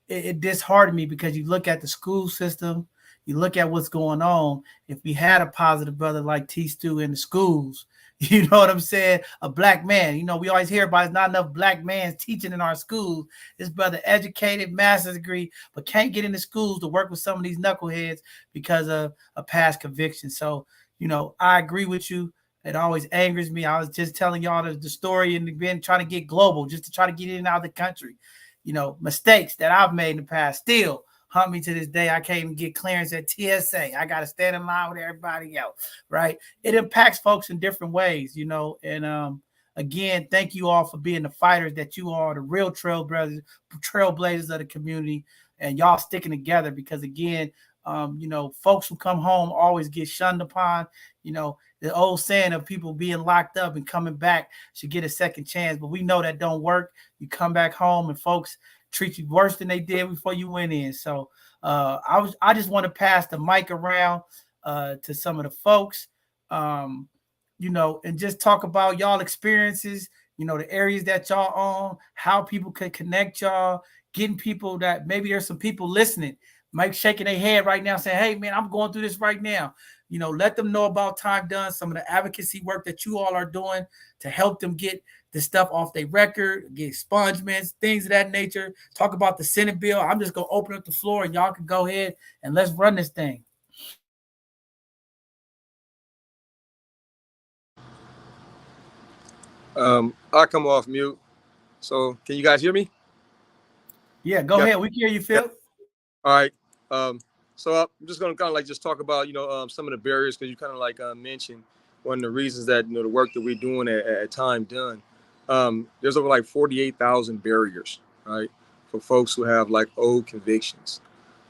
it disheartened me because you look at the school system, you look at what's going on. If we had a positive brother like T. Stu in the schools, you know what I'm saying? A Black man, we always hear about it's not enough Black men teaching in our schools. This brother educated, master's degree, but can't get into schools to work with some of these knuckleheads because of a past conviction. So, I agree with you. It always angers me. I was just telling y'all the story and been trying to get global just to try to get in and out of the country. Mistakes that I've made in the past, still hunt me to this day. I can't even get clearance at TSA. I got to stand in line with everybody else, right? It impacts folks in different ways, you know. And again, thank you all for being the fighters that you are, the real trailblazers of the community, and y'all sticking together because, again, you know, folks who come home always get shunned upon. You know, the old saying of people being locked up and coming back should get a second chance, but we know that don't work. You come back home and folks treat you worse than they did before you went in. So I just want to pass the mic around to some of the folks, you know, and just talk about y'all experiences, you know, the areas that y'all on, how people could connect y'all, getting people that maybe there's some people listening, Mike shaking their head right now saying, hey, man, I'm going through this right now. You know, let them know about Time Done, some of the advocacy work that you all are doing to help them get the stuff off their record, get expungements, things of that nature. Talk about the Senate bill. I'm just going to open up the floor and y'all can go ahead and let's run this thing. I come off mute. So can you guys hear me? Yeah, go ahead. We can hear you, Phil. Yeah. All right. So I'm just gonna kind of like just talk about some of the barriers because you kind of like mentioned one of the reasons that the work that we're doing at Time Done. There's over like 48,000 barriers, right, for folks who have like old convictions.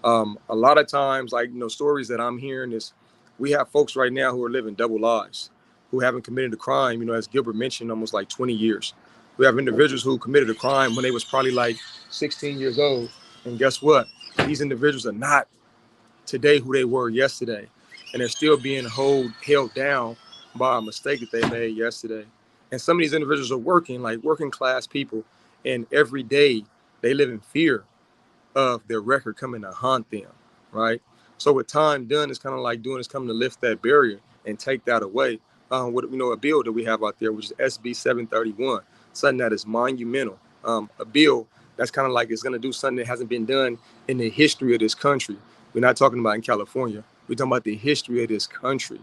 A lot of times, like stories that I'm hearing is we have folks right now who are living double lives, who haven't committed a crime. As Gilbert mentioned, almost like 20 years. We have individuals who committed a crime when they was probably like 16 years old, and guess what? These individuals are not today who they were yesterday, and they're still being held down by a mistake that they made yesterday. And some of these individuals are working like working class people, and every day they live in fear of their record coming to haunt them, right? So what Time Done is kind of like doing is coming to lift that barrier and take that away. With a bill that we have out there, which is SB 731, something that is monumental. A bill that's kind of like it's going to do something that hasn't been done in the history of this country. We're not talking about in California. We're talking about the history of this country,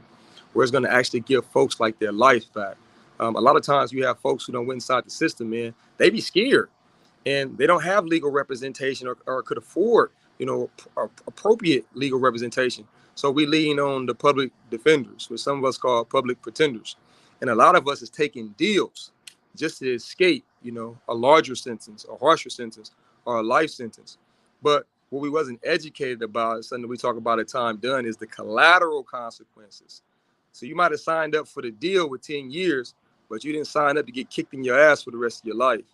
where it's going to actually give folks like their life back. A lot of times you have folks who don't went inside the system, man. They be scared and they don't have legal representation or could afford, appropriate legal representation. So we lean on the public defenders, which some of us call public pretenders. And a lot of us is taking deals just to escape, a larger sentence, a harsher sentence, or a life sentence. But what we wasn't educated about, something we talk about at Time Done, is the collateral consequences. So you might have signed up for the deal with 10 years, but you didn't sign up to get kicked in your ass for the rest of your life.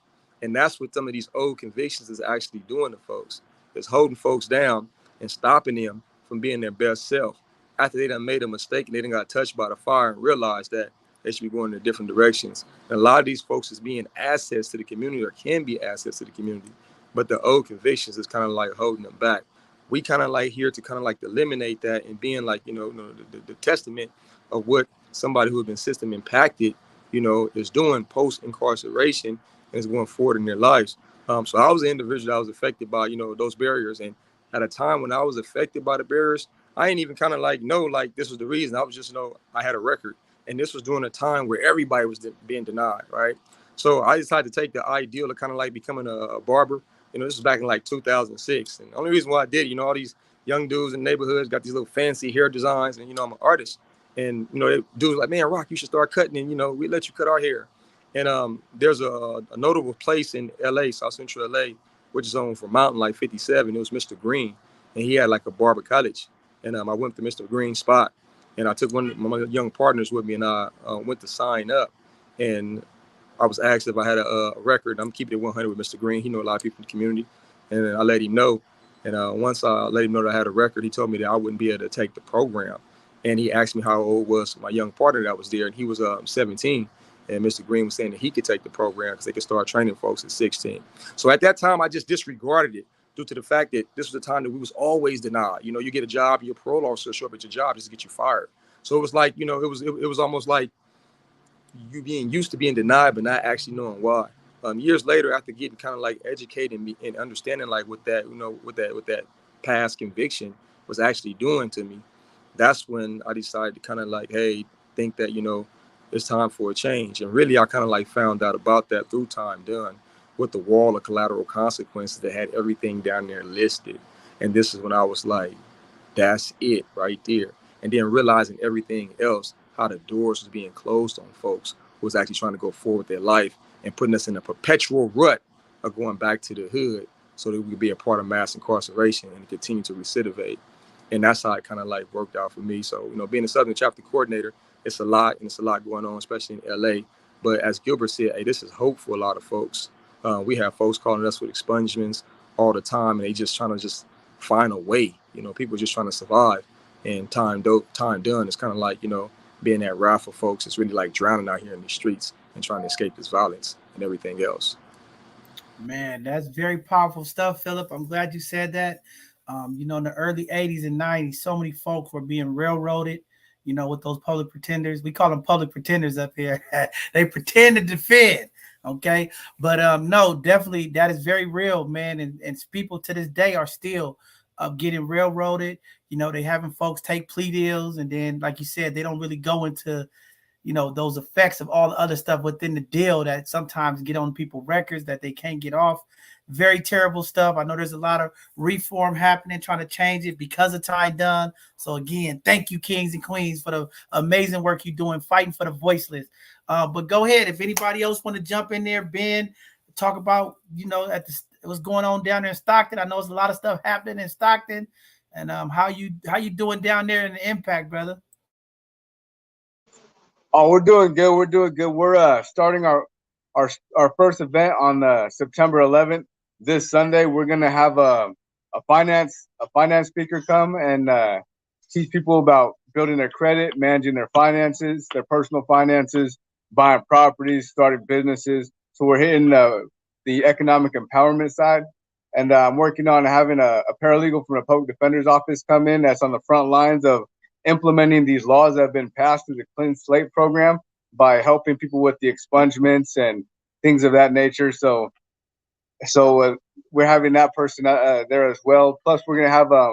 And that's what some of these old convictions is actually doing to folks. It's holding folks down and stopping them from being their best self. After they done made a mistake and they done got touched by the fire and realized that they should be going in different directions. And a lot of these folks is being assets to the community or can be assets to the community. But the old convictions is kind of like holding them back. We kind of like here to kind of like eliminate that and being like, the testament of what somebody who has been system impacted, is doing post incarceration and is going forward in their lives. So I was an individual that was affected by, those barriers. And at a time when I was affected by the barriers, I ain't even kind of like know like this was the reason. I was just I had a record, and this was during a time where everybody was being denied, right? So I decided to take the ideal of kind of like becoming a barber. This was back in like 2006, and the only reason why I did, all these young dudes in neighborhoods got these little fancy hair designs, and I'm an artist, and dudes like, man, Rock, you should start cutting, and we let you cut our hair. And there's a notable place in LA, South Central LA, which is on from Mountain like 57. It was Mr. Green, and he had like a barber college. And I went to Mr. Green's spot, and I took one of my young partners with me, and I went to sign up. And I was asked if I had a record. I'm keeping it 100 with Mr. Green. He know a lot of people in the community, and I let him know. And once I let him know that I had a record, he told me that I wouldn't be able to take the program. And he asked me how old was my young partner that was there, and he was 17. And Mr. Green was saying that he could take the program because they could start training folks at 16. So at that time, I just disregarded it due to the fact that this was the time that we was always denied. You get a job, your parole officer show up at your job just to get you fired. So it was like, it was almost like you being used to being denied, but not actually knowing why. Years later, after getting kind of like educated and understanding like what that, what that past conviction was actually doing to me, that's when I decided to kind of like, hey, think that, it's time for a change. And really, I kind of like found out about that through Time Done with the wall of collateral consequences that had everything down there listed. And this is when I was like, that's it right there. And then realizing everything else, how the doors was being closed on folks who was actually trying to go forward with their life and putting us in a perpetual rut of going back to the hood so that we could be a part of mass incarceration and continue to recidivate. And that's how it kind of like worked out for me. So, being a Southern chapter coordinator, it's a lot, and it's a lot going on, especially in LA. But as Gilbert said, hey, this is hope for a lot of folks. We have folks calling us with expungements all the time, and they just trying to just find a way. People just trying to survive. And time done. It's kind of like, being that raft for folks. It's really like drowning out here in the streets and trying to escape this violence and everything else. Man, that's very powerful stuff, Philip. I'm glad you said that. In the early 80s and 90s, so many folks were being railroaded, with those public pretenders. We call them public pretenders up here. They pretend to defend, okay? But no, definitely that is very real, man. And people to this day are still getting railroaded. They having folks take plea deals, and then, like you said, they don't really go into those effects of all the other stuff within the deal that sometimes get on people's records that they can't get off. Very terrible stuff. I know there's a lot of reform happening, trying to change it because of time done. So again, thank you, kings and queens, for the amazing work you're doing, fighting for the voiceless. But go ahead, if anybody else want to jump in there, Ben, talk about what's going on down there in Stockton. I know there's a lot of stuff happening in Stockton, and how you doing down there in the impact, brother? Oh, we're doing good. We're doing good. We're starting our first event on September 11th. This Sunday, we're gonna have a finance speaker come and teach people about building their credit, managing their finances, their personal finances, buying properties, starting businesses. So we're hitting the economic empowerment side. And I'm working on having a paralegal from the public defender's office come in that's on the front lines of implementing these laws that have been passed through the Clean Slate program by helping people with the expungements and things of that nature. So we're having that person there as well. Plus, we're going to have a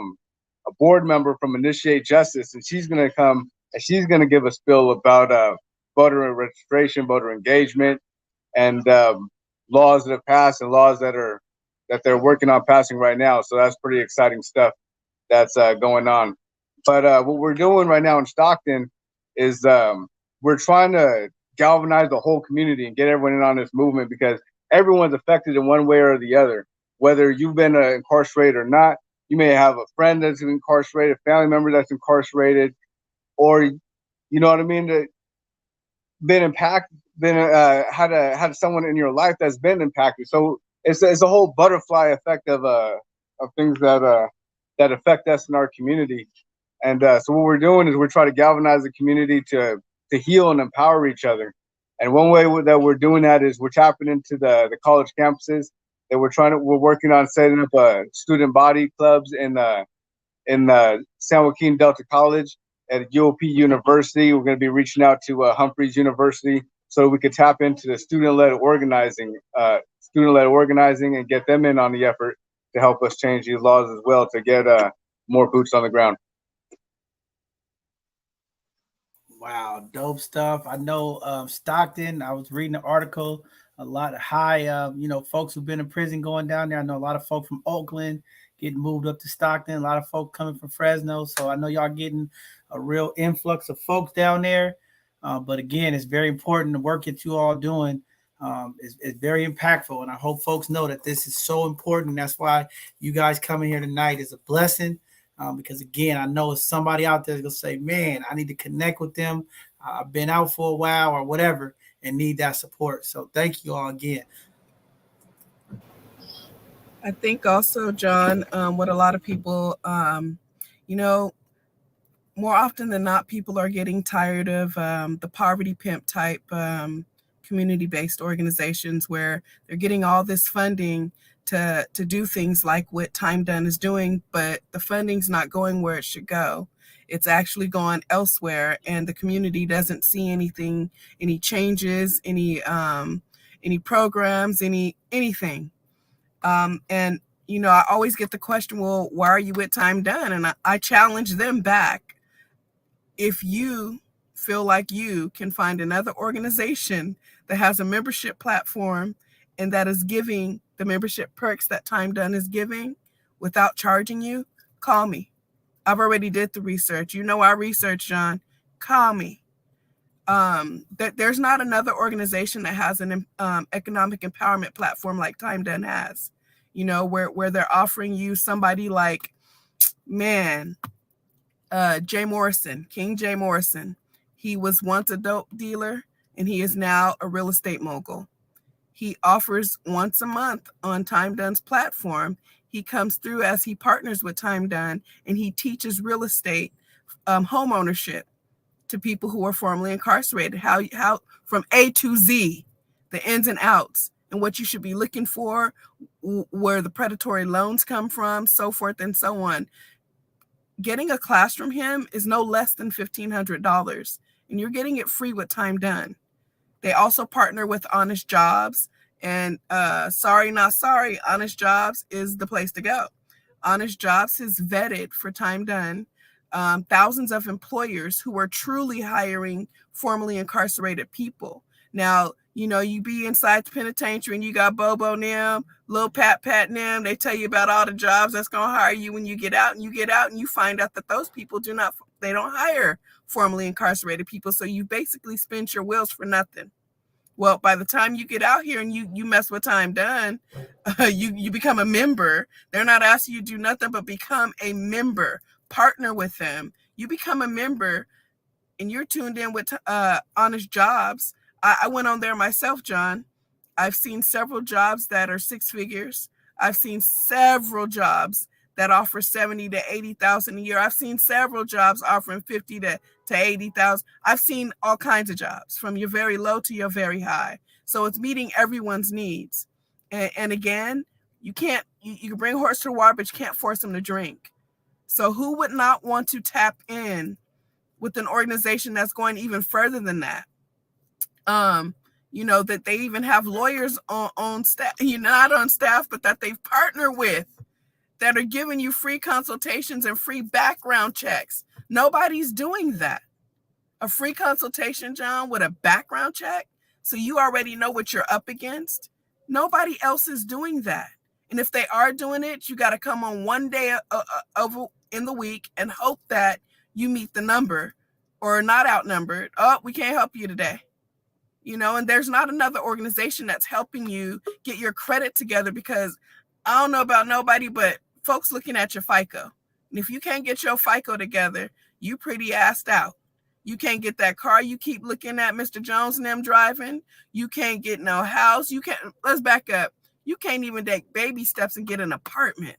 board member from Initiate Justice, and she's going to come and she's going to give a spill about voter registration, voter engagement, and laws that have passed and laws that they're working on passing right now. So that's pretty exciting stuff that's going on. But what we're doing right now in Stockton is we're trying to galvanize the whole community and get everyone in on this movement, because everyone's affected in one way or the other. Whether you've been incarcerated or not, you may have a friend that's incarcerated, a family member that's incarcerated, or you know what I mean, been impacted, had someone in your life that's been impacted. So it's a whole butterfly effect of things that affect us in our community. And so what we're doing is we're trying to galvanize the community to heal and empower each other. And one way that we're doing that is we're tapping into the college campuses. And we're working on setting up student body clubs in San Joaquin Delta College, at UOP University. We're going to be reaching out to Humphreys University so we could tap into the student-led organizing and get them in on the effort to help us change these laws as well, to get more boots on the ground. Wow, dope stuff. I know Stockton, I was reading an article, a lot of high, folks who've been in prison going down there. I know a lot of folks from Oakland getting moved up to Stockton, a lot of folks coming from Fresno. So I know y'all getting a real influx of folks down there. But again, it's very important. The work that you all doing is very impactful. And I hope folks know that this is so important. That's why you guys coming here tonight is a blessing. Because again, I know it's somebody out there that's gonna say, man, I need to connect with them. I've been out for a while or whatever and need that support. So thank you all again. I think also, John, what a lot of people, more often than not, people are getting tired of the poverty pimp type community-based organizations where they're getting all this funding to do things like what Time Done is doing, but the funding's not going where it should go. It's actually gone elsewhere, and the community doesn't see anything, any changes, any programs, anything. And I always get the question, well, why are you with Time Done? And I challenge them back. If you feel like you can find another organization that has a membership platform and that is giving the membership perks that Time Done is giving, without charging you, call me. I've already did the research. You know our research, John. Call me. There's not another organization that has an economic empowerment platform like Time Done has, where they're offering you somebody like, King J. Morrison. He was once a dope dealer and he is now a real estate mogul. He offers once a month on Time Done's platform. He comes through as he partners with Time Done and he teaches real estate home ownership to people who are formerly incarcerated, how from A to Z, the ins and outs, and what you should be looking for, where the predatory loans come from, so forth and so on. Getting a class from him is no less than $1,500, and you're getting it free with Time Done. They also partner with Honest Jobs, and sorry, not sorry, Honest Jobs is the place to go. Honest Jobs has vetted for Time Done thousands of employers who are truly hiring formerly incarcerated people. Now, you be inside the penitentiary and you got Bobo Nim, Lil Pat Nim. They tell you about all the jobs that's going to hire you when you get out, and you find out that those people they don't hire formerly incarcerated people. So you basically spent your wheels for nothing. Well, by the time you get out here and you mess with Time Done, you become a member. They're not asking you to do nothing but become a member. Partner with them. You become a member and you're tuned in with Honest Jobs. I went on there myself, John. I've seen several jobs that are 6 figures. I've seen several jobs that offer 70 to 80,000 a year. I've seen several jobs offering 50 to 80,000. I've seen all kinds of jobs from your very low to your very high. So it's meeting everyone's needs. And again, you can bring a horse to the water, but you can't force them to drink. So who would not want to tap in with an organization that's going even further than that? That they even have lawyers on staff, not on staff, but that they've partnered with, that are giving you free consultations and free background checks. Nobody's doing that. A free consultation, John, with a background check, so you already know what you're up against. Nobody else is doing that. And if they are doing it, you got to come on one day in the week and hope that you meet the number or not outnumbered. Oh, we can't help you today. And there's not another organization that's helping you get your credit together, because I don't know about nobody, but folks looking at your FICO. And if you can't get your FICO together, you pretty assed out. You can't get that car you keep looking at Mr. Jones and them driving. You can't get no house. Let's back up. You can't even take baby steps and get an apartment.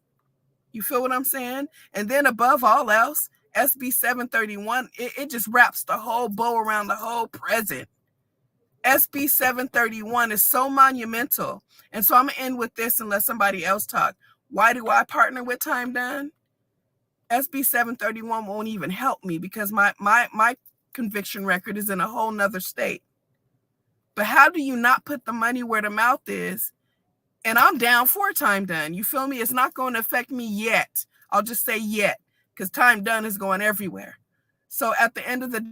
You feel what I'm saying? And then above all else, SB 731, it just wraps the whole bow around the whole present. SB 731 is so monumental. And so I'm going to end with this and let somebody else talk. Why do I partner with Time Done? SB 731 won't even help me because my conviction record is in a whole nother state. But how do you not put the money where the mouth is? And I'm down for Time Done. You feel me? It's not going to affect me yet. I'll just say yet, because Time Done is going everywhere. So at the end of the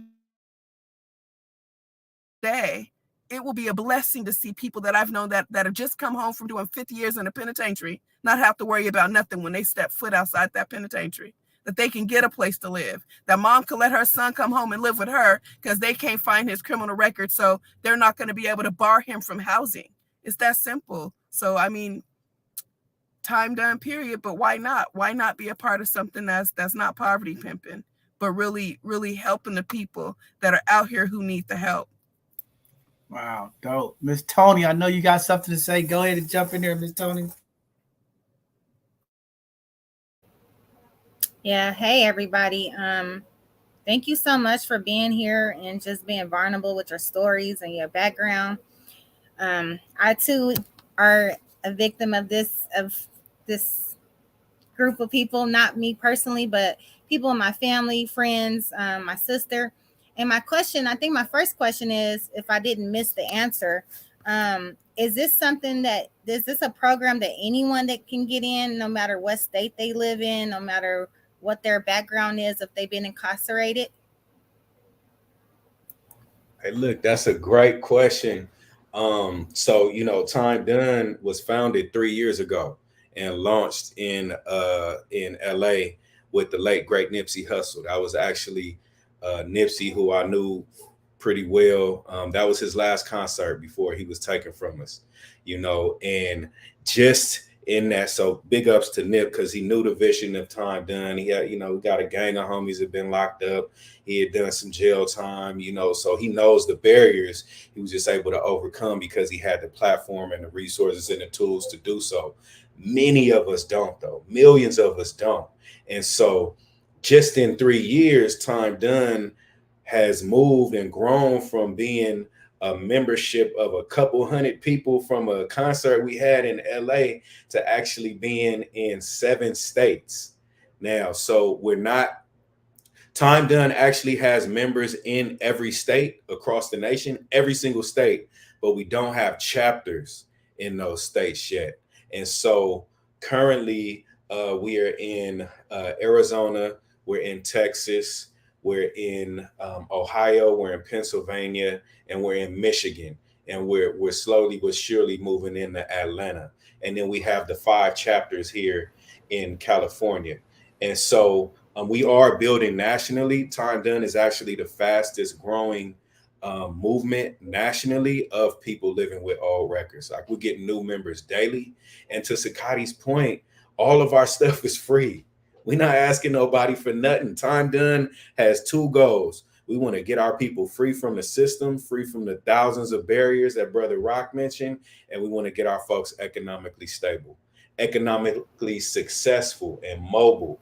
day, it will be a blessing to see people that I've known that have just come home from doing 50 years in a penitentiary not have to worry about nothing when they step foot outside that penitentiary, that they can get a place to live, that mom can let her son come home and live with her because they can't find his criminal record, so they're not going to be able to bar him from housing. It's that simple. So, I mean, Time Done, period, but why not? Why not be a part of something that's not poverty pimping, but really, really helping the people that are out here who need the help? Wow, dope. Miss Tony, I know you got something to say. Go ahead and jump in there, Miss Tony. Yeah, hey everybody. Thank you so much for being here and just being vulnerable with your stories and your background. I too are a victim of this group of people, not me personally, but people in my family, friends, my sister. And my first question is, if I didn't miss the answer, is this a program that anyone that can get in, no matter what state they live in, no matter what their background is, if they've been incarcerated? Hey, look, that's a great question. So, Time Done was founded 3 years ago. and launched in LA with the late great Nipsey Hussle. That was actually Nipsey, who I knew pretty well. That was his last concert before he was taken from us, and just in that. So big ups to Nip, because he knew the vision of Time Done. He had, we got a gang of homies that had been locked up. He had done some jail time, so he knows the barriers he was just able to overcome because he had the platform and the resources and the tools to do so. Many of us don't, though. Millions of us don't. And so just in 3 years, Time Done has moved and grown from being a membership of a couple hundred people from a concert we had in LA to actually being in 7 states now. So Time Done actually has members in every state across the nation, every single state, but we don't have chapters in those states yet. And so currently we are in Arizona, we're in Texas, we're in Ohio, we're in Pennsylvania, and we're in Michigan. And we're slowly but surely moving into Atlanta. And then we have the 5 chapters here in California. And so we are building nationally. Time Done is actually the fastest growing movement nationally of people living with old records. Like, we're getting new members daily. And to Sakati's point, all of our stuff is free. We're not asking nobody for nothing. Time Done has 2 goals. We want to get our people free from the system, free from the thousands of barriers that Brother Rock mentioned, and we want to get our folks economically stable, economically successful, and mobile.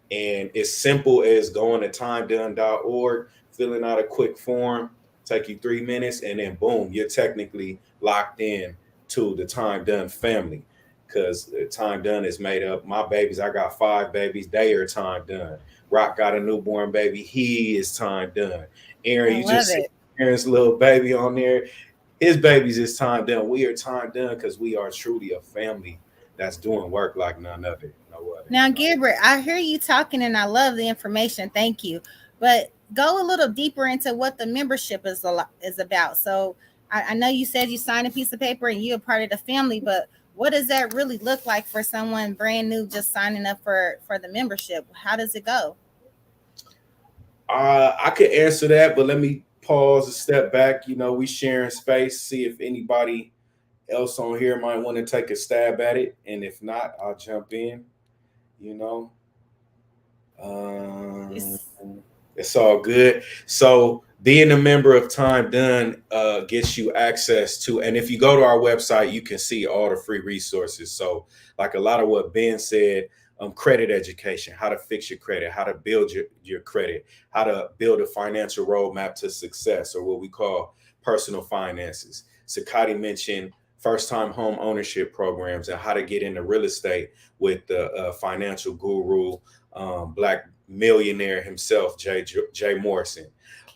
And it's simple as going to timedone.org, filling out a quick form, take you 3 minutes, and then boom, you're technically locked in to the Time Done family. Because Time Done is made up. My babies, I got 5 babies. They are Time Done. Rock got a newborn baby. He is Time Done. Aaron, you just see Aaron's little baby on there. His babies is Time Done. We are Time Done because we are truly a family that's doing work like none other. No other. Now, Gilbert, I hear you talking and I love the information. Thank you. But go a little deeper into what the membership is about. So I know you said you signed a piece of paper and you're a part of the family, but what does that really look like for someone brand new just signing up for the membership? How does it go? I could answer that, but let me pause a step back. We sharing space, see if anybody else on here might want to take a stab at it. And if not, I'll jump in. It's all good. So being a member of Time Done gets you access to, and if you go to our website, you can see all the free resources. So like a lot of what Ben said, credit education, how to fix your credit, how to build your credit, how to build a financial roadmap to success, or what we call personal finances. Sakati mentioned first-time home ownership programs and how to get into real estate with the financial guru, Black millionaire himself, Jay Morrison.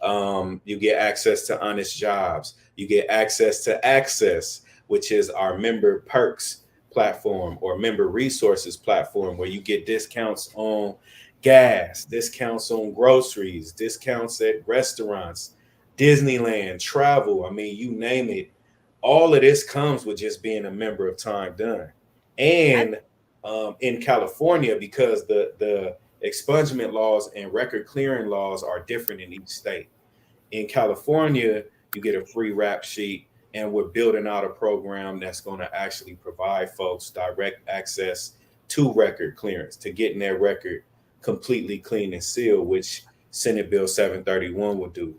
You get access to honest jobs. You get access to Access, which is our member perks platform or member resources platform, where you get discounts on gas, discounts on groceries, discounts at restaurants, Disneyland, travel. I mean, you name it. All of this comes with just being a member of Time Done. And in California, because the expungement laws and record clearing laws are different in each state. In California, you get a free rap sheet, and we're building out a program that's going to actually provide folks direct access to record clearance, to getting their record completely clean and sealed, which Senate Bill 731 will do.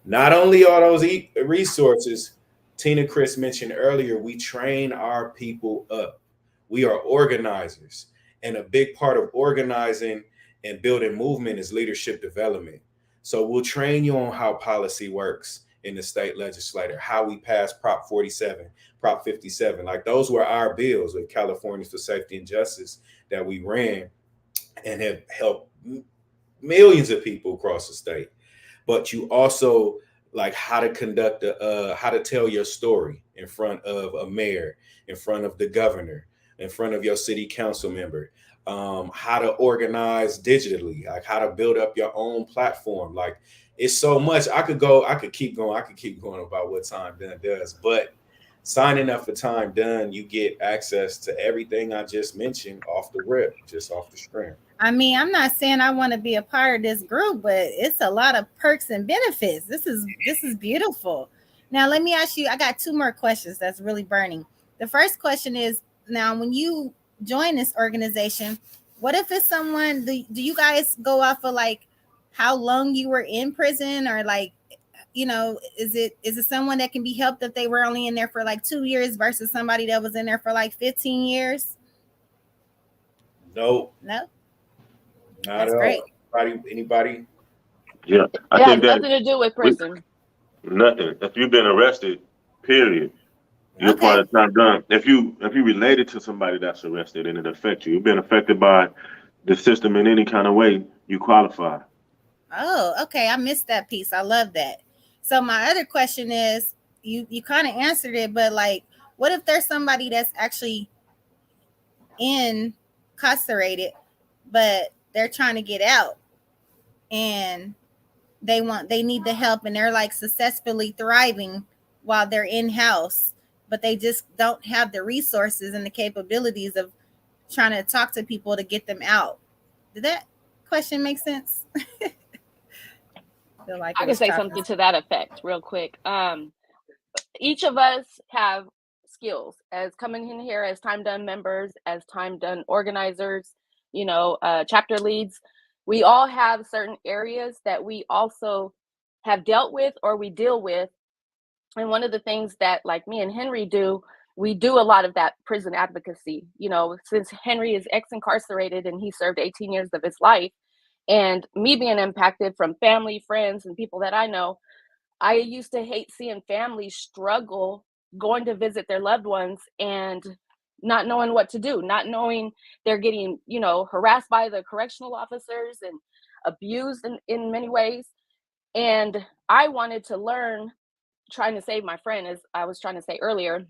Not only are those resources, Tina Chris mentioned earlier, we train our people up. We are organizers, and a big part of organizing and building movement is leadership development. So we'll train you on how policy works in the state legislature, how we pass Prop 47, Prop 57. Like, those were our bills with Californians for Safety and Justice that we ran and have helped millions of people across the state. But you also, like, how to conduct how to tell your story in front of a mayor, in front of the governor, in front of your city council member, how to organize digitally, like how to build up your own platform. Like, it's so much. I could keep going about what Time Done does, but signing up for Time Done, you get access to everything I just mentioned off the rip, just off the screen. I mean, I'm not saying I want to be a part of this group, but it's a lot of perks and benefits. This is beautiful. Now, let me ask you, I got 2 more questions that's really burning. The first question is, now when you join this organization, what if it's someone, do you guys go off of like how long you were in prison, or like, you know, is it someone that can be helped if they were only in there for like 2 years versus somebody that was in there for like 15 years? No. No. Not That's at great. all. Anybody? Yeah, I It has think that nothing to do with prison. nothing. If you've been arrested, period, you're Okay. part of Time Done. If you related to somebody that's arrested and it affects you, you've been affected by the system in any kind of way, you qualify. Oh, okay. I missed that piece. I love that. So my other question is, you kind of answered it, but like, what if there's somebody that's actually incarcerated, but they're trying to get out and they need the help, and they're like successfully thriving while they're in house, but they just don't have the resources and the capabilities of trying to talk to people to get them out. Did that question make sense? Feel like I can say something to that effect real quick. Each of us have skills as coming in here as Time Done members, as Time Done organizers, you know, chapter leads. We all have certain areas that we also have dealt with or we deal with. And one of the things that like me and Henry do, we do a lot of that prison advocacy. You know, since Henry is ex-incarcerated and he served 18 years of his life, and me being impacted from family, friends, and people that I know, I used to hate seeing families struggle going to visit their loved ones and not knowing what to do, not knowing they're getting, you know, harassed by the correctional officers and abused in many ways. And I wanted to learn, trying to save my friend, as I was trying to say earlier,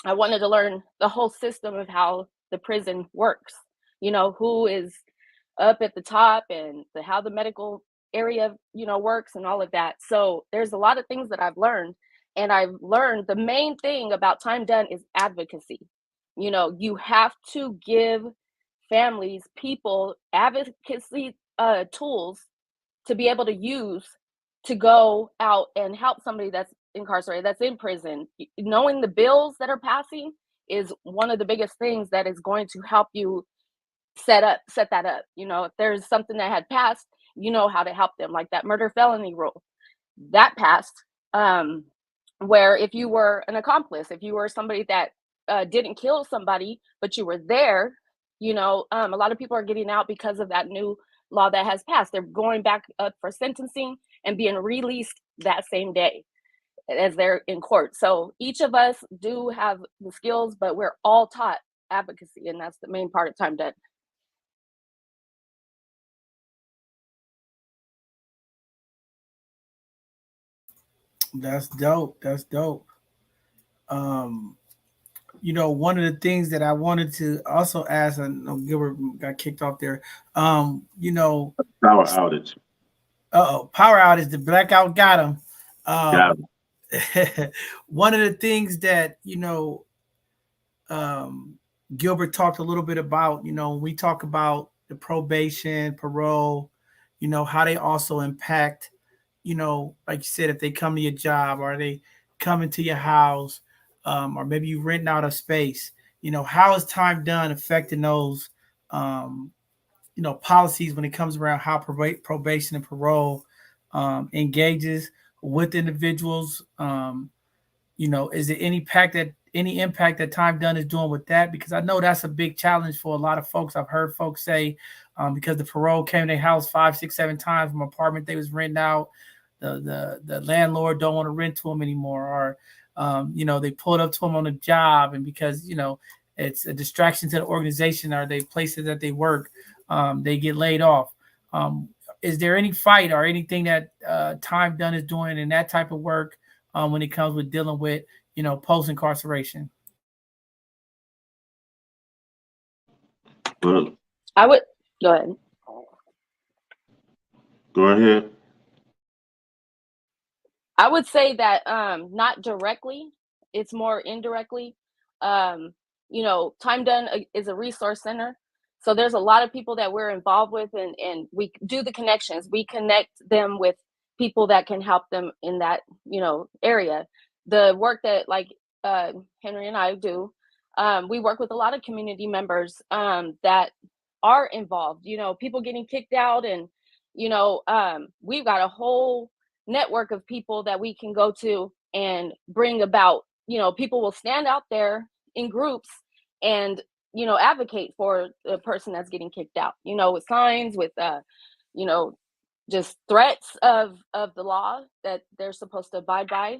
I wanted to learn the whole system of how the prison works, you know, who is up at the top and how the medical area, you know, works and all of that. So there's a lot of things that I've learned, and I've learned the main thing about Time Done is advocacy. You know, you have to give families, people, advocacy tools to be able to use to go out and help somebody that's incarcerated, that's in prison. Knowing the bills that are passing is one of the biggest things that is going to help you set that up. You know, if there's something that had passed, you know how to help them, like that murder felony rule that passed, where if you were an accomplice, if you were somebody that didn't kill somebody but you were there, you know, a lot of people are getting out because of that new law that has passed. They're going back up for sentencing and being released that same day as they're in court. So each of us do have the skills, but we're all taught advocacy, and that's the main part of Time Done. That's dope. That's dope. You know, one of the things that I wanted to also ask, I know Gilbert got kicked off there. You know, Power outage. Power outage. The blackout got him. Got him. One of the things that, you know, Gilbert talked a little bit about, you know, when we talk about the probation, parole, you know, how they also impact, you know, like you said, if they come to your job or they come into your house, or maybe you renting out a space, you know, how is Time Done affecting those, you know, policies when it comes around how probation and parole engages with individuals? You know, is there any impact that Time Done is doing with that? Because I know that's a big challenge for a lot of folks. I've heard folks say because the parole came to their house 5, 6, 7 times from an apartment they was renting out, the landlord don't want to rent to them anymore, or you know, they pulled up to them on a job, and because, you know, it's a distraction to the organization or the places that they work, they get laid off. Is there any fight or anything that Time Done is doing in that type of work when it comes with dealing with, you know, post incarceration? Well, I would go ahead. go ahead. I would say that not directly, it's more indirectly. Time Done is a resource center. So there's a lot of people that we're involved with, and we do the connections. We connect them with people that can help them in that, area. The work that Henry and I do, we work with a lot of community members that are involved, people getting kicked out, and, we've got a whole network of people that we can go to and bring about, people will stand out there in groups and advocate for the person that's getting kicked out, with signs, with just threats of the law that they're supposed to abide by.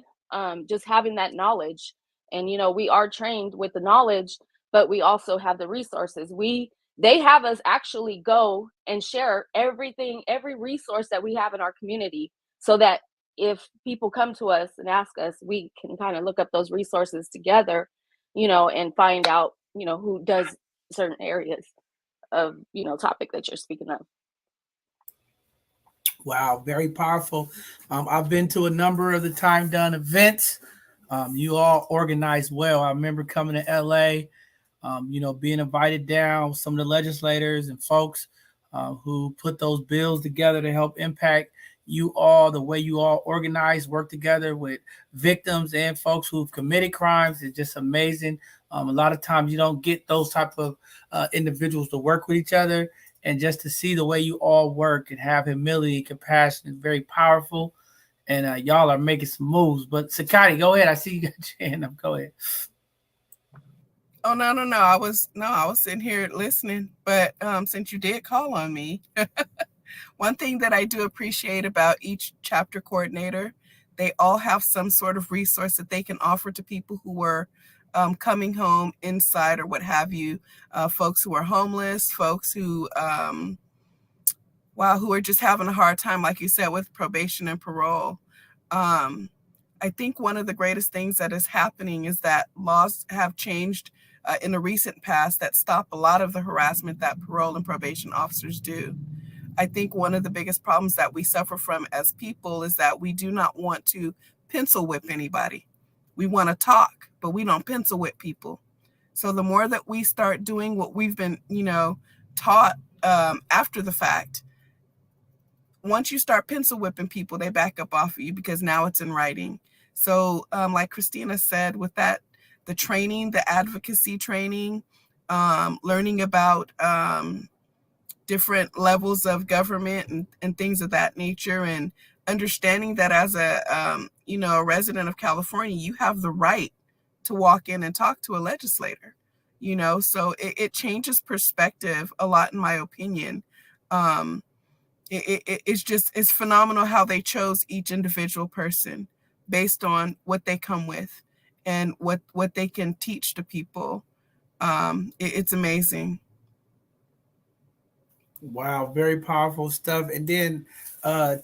Just having that knowledge, and we are trained with the knowledge, but we also have the resources. They have us actually go and share everything, every resource that we have in our community, so that if people come to us and ask us, we can kind of look up those resources together, and find out, who does certain areas of, topic that you're speaking of. Wow, very powerful. I've been to a number of the Time Done events. You all organized well. I remember coming to LA, being invited down with some of the legislators and folks who put those bills together to help impact you all, the way you all organize, work together with victims and folks who've committed crimes is just amazing. A lot of times you don't get those type of individuals to work with each other, and just to see the way you all work and have humility and compassion is very powerful. And y'all are making some moves. But Sakati, go ahead. I see you got your hand up. Go ahead. Oh, no. I was sitting here listening, but since you did call on me, one thing that I do appreciate about each chapter coordinator, they all have some sort of resource that they can offer to people who are coming home inside or what have you, folks who are homeless, folks who are just having a hard time, like you said, with probation and parole. I think one of the greatest things that is happening is that laws have changed in the recent past that stop a lot of the harassment that parole and probation officers do. I think one of the biggest problems that we suffer from as people is that we do not want to pencil whip anybody. We want to talk, but we don't pencil whip people. So the more that we start doing what we've been, taught after the fact, once you start pencil whipping people, they back up off of you because now it's in writing. So like Christina said, with that, the training, the advocacy training, learning about different levels of government and things of that nature, and understanding that as a resident of California, you have the right to walk in and talk to a legislator, so it changes perspective a lot, in my opinion. It's phenomenal how they chose each individual person based on what they come with and what they can teach to people. It's amazing. Wow, very powerful stuff. And then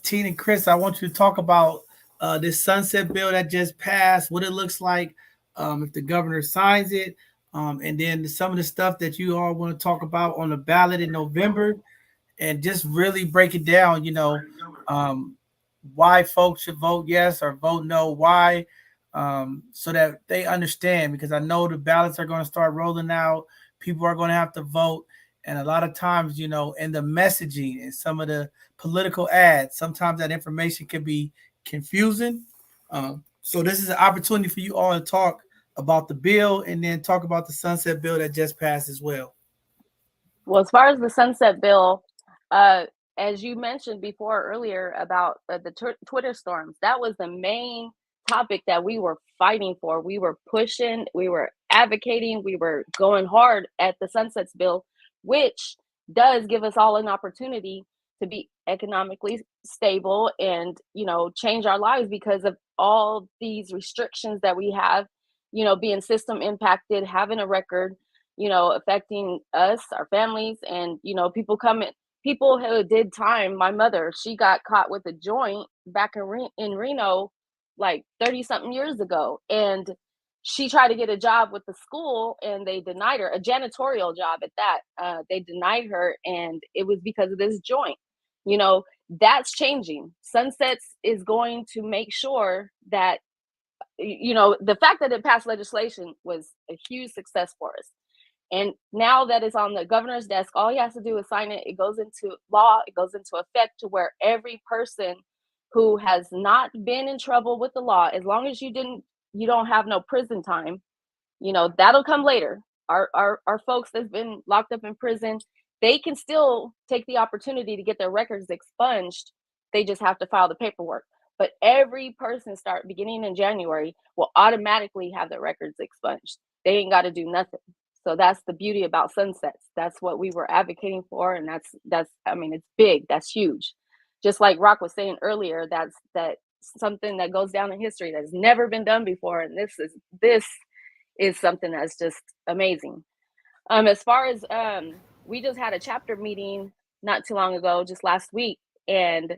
Tina and Chris, I want you to talk about this sunset bill that just passed, what it looks like if the governor signs it, and then some of the stuff that you all want to talk about on the ballot in November, and just really break it down, why folks should vote yes or vote no, why, so that they understand, because I know the ballots are going to start rolling out. People are going to have to vote. And a lot of times, in the messaging and some of the political ads, sometimes that information can be confusing. So this is an opportunity for you all to talk about the bill and then talk about the sunset bill that just passed as well. Well, as far as the sunset bill, as you mentioned before earlier about the Twitter storms, that was the main topic that we were fighting for. We were pushing, we were advocating, we were going hard at the sunsets bill, which does give us all an opportunity to be economically stable and, change our lives because of all these restrictions that we have, being system impacted, having a record, affecting us, our families, and, people who did time. My mother, she got caught with a joint back in Reno, like 30 something years ago. And she tried to get a job with the school and they denied her, a janitorial job at that. They denied her, and it was because of this joint. That's changing. Sunsets is going to make sure that you know, the fact that it passed legislation was a huge success for us. And now that it's on the governor's desk, all he has to do is sign it. It goes into law. It goes into effect to where every person who has not been in trouble with the law, as long as you don't have no prison time, you know, that'll come later. Our folks that's been locked up in prison, they can still take the opportunity to get their records expunged. They just have to file the paperwork. But every person beginning in January will automatically have their records expunged. They ain't got to do nothing. So that's the beauty about sunsets. That's what we were advocating for, and that's I mean, it's big. That's huge. Just like Rock was saying earlier, that's something that goes down in history that's never been done before, and this is something that's just amazing. As far as we just had a chapter meeting not too long ago, just last week, and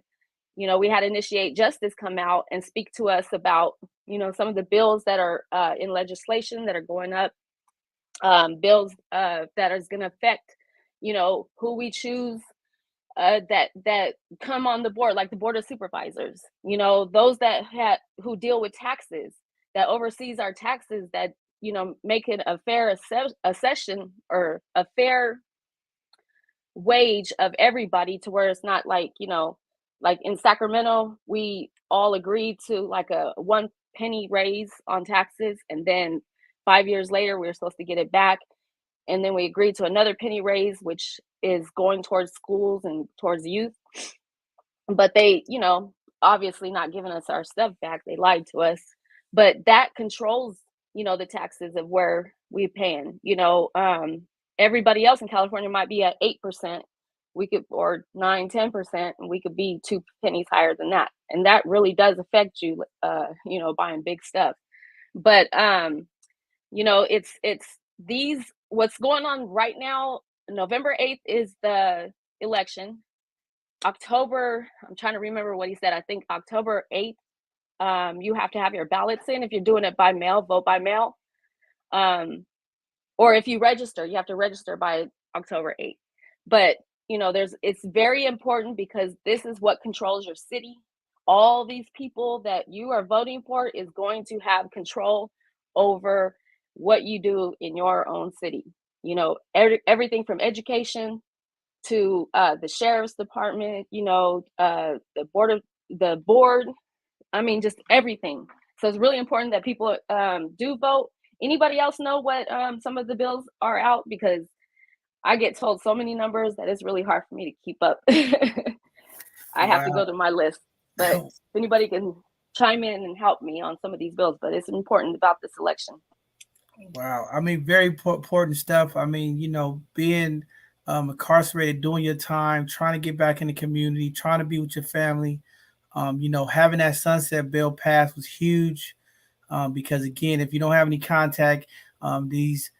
you know, we had Initiate Justice come out and speak to us about, you know, some of the bills that are in legislation that are going up. Bills that is going to affect, you know, who we choose that come on the board, like the board of supervisors, you know, those who deal with taxes, that oversees our taxes, that, you know, make it a fair accession or a fair wage of everybody, to where it's not like, you know, like in Sacramento, we all agreed to like a 1 penny raise on taxes, and then 5 years later, we were supposed to get it back. And then we agreed to another penny raise, which is going towards schools and towards youth. But they, you know, obviously not giving us our stuff back. They lied to us. But that controls, you know, the taxes of where we're paying. You know, everybody else in California might be at 8%. We could, or 9-10%, and we could be 2 pennies higher than that. And that really does affect you, you know, buying big stuff. But you know, it's what's going on right now. November 8th is the election. October, I'm trying to remember what he said. I think October 8th, you have to have your ballots in. If you're doing it by mail, vote by mail. Or if you register, you have to register by October 8th. But, you know, it's very important, because this is what controls your city. All these people that you are voting for is going to have control over what you do in your own city. You know, everything from education to the sheriff's department, you know, the board. I mean, just everything. So it's really important that people do vote. Anybody else know what some of the bills are out? Because I get told so many numbers that it's really hard for me to keep up. I have to go to my list. But if anybody can chime in and help me on some of these bills, but it's important about this election. Wow. I mean, very important stuff. I mean, you know, being incarcerated, doing your time, trying to get back in the community, trying to be with your family. You know, having that sunset bill passed was huge, because, again, if you don't have any contact, these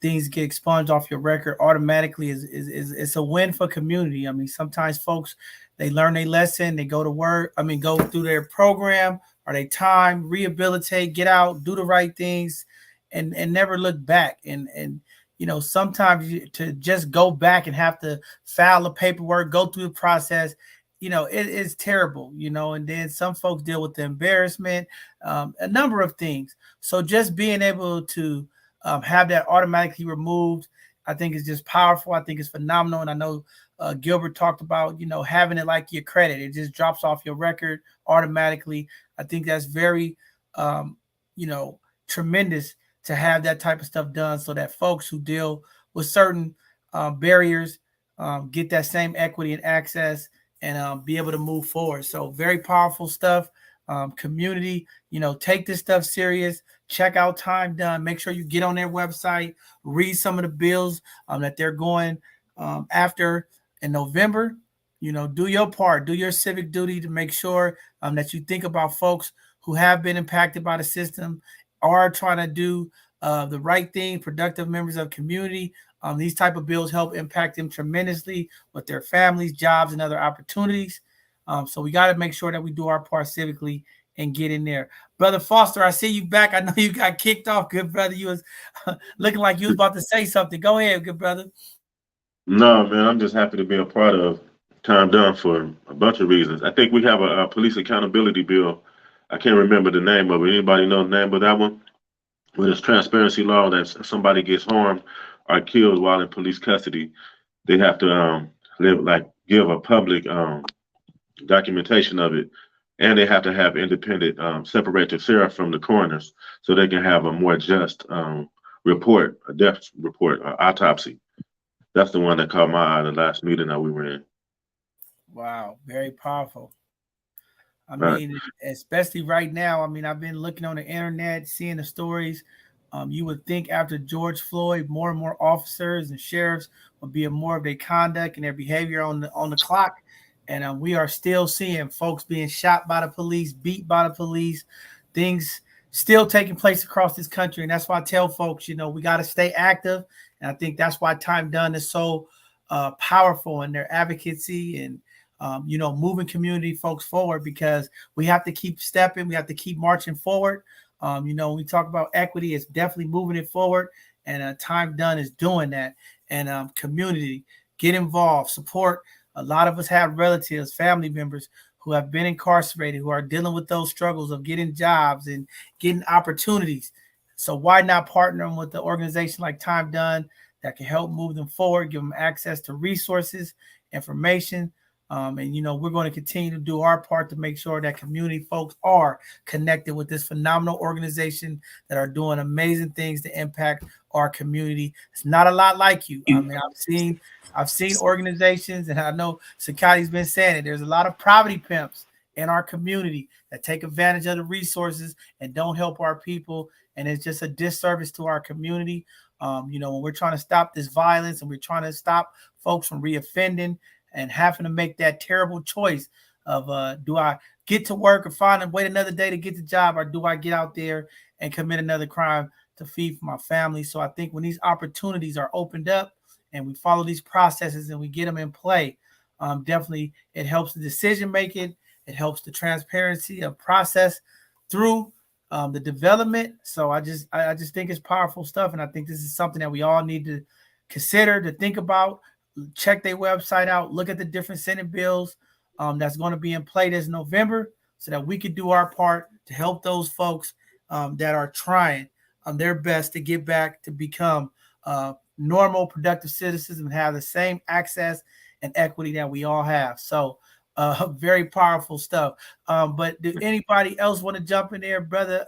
things get expunged off your record automatically. It's a win for community. I mean, sometimes folks, they learn their lesson, they go to work, go through their program or their time, rehabilitate, get out, do the right things, and never look back. And you know, sometimes to just go back and have to file the paperwork, go through the process, you know, it is terrible, you know, and then some folks deal with the embarrassment, a number of things. So just being able to have that automatically removed, I think is just powerful. I think it's phenomenal. And I know Gilbert talked about, you know, having it like your credit. It just drops off your record automatically. I think that's very, you know, tremendous to have that type of stuff done, so that folks who deal with certain barriers get that same equity and access, and be able to move forward. So very powerful stuff. Community, you know, take this stuff serious. Check out Time Done. Make sure you get on their website, read some of the bills that they're going after in November. You know, do your part, do your civic duty to make sure that you think about folks who have been impacted by the system, are trying to do the right thing, productive members of community. These type of bills help impact them tremendously with their families, jobs, and other opportunities. So we got to make sure that we do our part civically and get in there. Brother Foster, I see you back. I know you got kicked off, good brother. You was looking like you was about to say something. Go ahead, good brother. No, man, I'm just happy to be a part of Time Done for a bunch of reasons. I think we have a police accountability bill I can't remember the name of it. Anybody know the name of that one? When it's transparency law that somebody gets harmed or killed while in police custody, they have to give a public documentation of it, and they have to have independent separate the sheriff from the coroners so they can have a more just report, a death report, or autopsy. That's the one that caught my eye the last meeting that we were in. Wow, very powerful. I Right. mean, especially right now. I mean, I've been looking on the internet, seeing the stories. You would think after George Floyd, more and more officers and sheriffs would be more of their conduct and their behavior on the clock, and we are still seeing folks being shot by the police, beat by the police, things still taking place across this country. And that's why I tell folks, we got to stay active. And I think that's why Time Done is so powerful in their advocacy and moving community folks forward, because we have to keep stepping, we have to keep marching forward. When we talk about equity, it's definitely moving it forward, and Time Done is doing that. And community, get involved, support. A lot of us have relatives, family members who have been incarcerated, who are dealing with those struggles of getting jobs and getting opportunities. So why not partner them with the organization like Time Done that can help move them forward, give them access to resources, information. We're going to continue to do our part to make sure that community folks are connected with this phenomenal organization that are doing amazing things to impact our community. It's not a lot like you. I mean, I've seen organizations, and I know Sakati's been saying it. There's a lot of poverty pimps in our community that take advantage of the resources and don't help our people. And it's just a disservice to our community. When we're trying to stop this violence and we're trying to stop folks from reoffending and having to make that terrible choice of do I get to work or wait another day to get the job, or do I get out there and commit another crime to feed for my family? So I think when these opportunities are opened up and we follow these processes and we get them in play, definitely it helps the decision making. It helps the transparency of process through the development. So I just think it's powerful stuff, and I think this is something that we all need to consider, to think about. Check their website out, look at the different Senate bills that's going to be in play this November, so that we can do our part to help those folks that are trying their best to get back to become normal, productive citizens and have the same access and equity that we all have. So very powerful stuff. But do anybody else want to jump in there, brother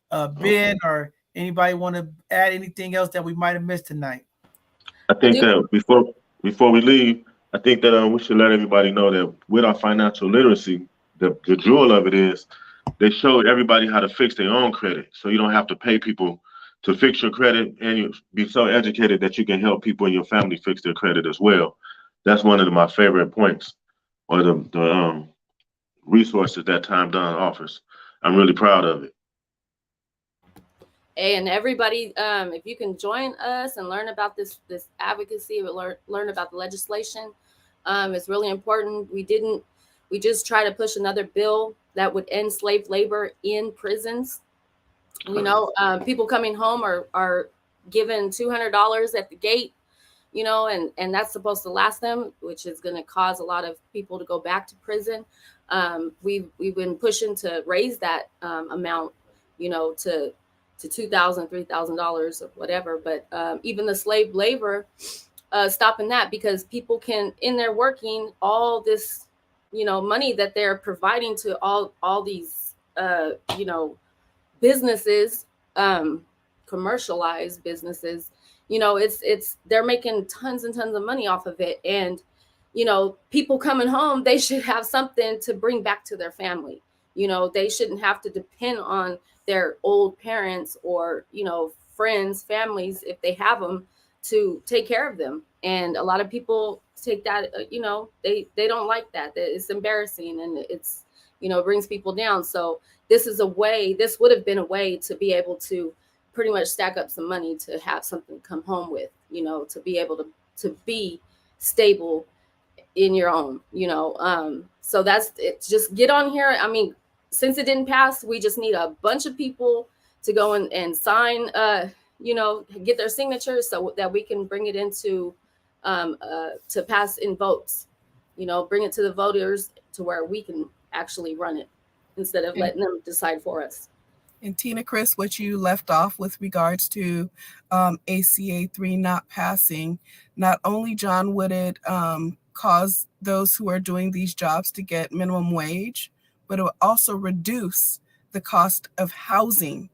Ben, or anybody want to add anything else that we might have missed tonight? I think that before we leave, I think that we should let everybody know that with our financial literacy, the jewel of it is they showed everybody how to fix their own credit. So you don't have to pay people to fix your credit, and you be so educated that you can help people in your family fix their credit as well. That's one of my favorite points, or the resources that Time Done offers. I'm really proud of it. And everybody, if you can join us and learn about this advocacy, learn about the legislation, it's really important. We just try to push another bill that would end slave labor in prisons. People coming home are given $200 at the gate, and that's supposed to last them, which is going to cause a lot of people to go back to prison. We've been pushing to raise that amount, to $2,000, $3,000 or whatever. But even the slave labor, stopping that, because people can, in their working, all this, money that they're providing to all these, businesses, commercialized businesses, they're making tons and tons of money off of it. And, people coming home, they should have something to bring back to their family. They shouldn't have to depend on their old parents or, friends, families, if they have them, to take care of them. And a lot of people take that, they don't like that. It's embarrassing, and it's, brings people down. So this would have been a way to be able to pretty much stack up some money to have something to come home with, to be able to be stable in your own, so that's it. Just get on here. I mean, since it didn't pass, we just need a bunch of people to go and sign, get their signatures so that we can bring it into to pass in votes, bring it to the voters to where we can actually run it. instead of letting them decide for us. And Tina, Chris, what you left off with regards to ACA 3 not passing, not only, John, would it cause those who are doing these jobs to get minimum wage, but it would also reduce the cost of housing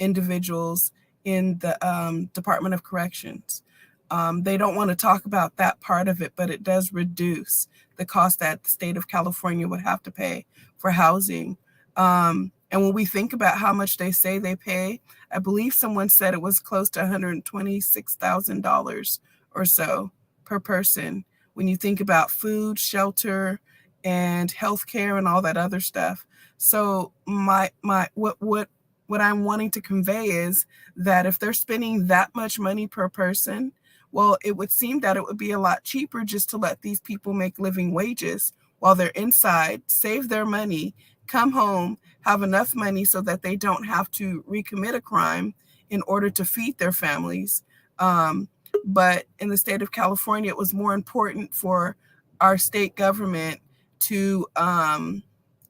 individuals in the Department of Corrections. They don't want to talk about that part of it, but it does reduce the cost that the state of California would have to pay for housing. And when we think about how much they say they pay, I believe someone said it was close to $126,000 or so per person. When you think about food, shelter, and healthcare and all that other stuff. So what I'm wanting to convey is that if they're spending that much money per person, well, it would seem that it would be a lot cheaper just to let these people make living wages while they're inside, save their money, come home, have enough money so that they don't have to recommit a crime in order to feed their families. But in the state of California, it was more important for our state government to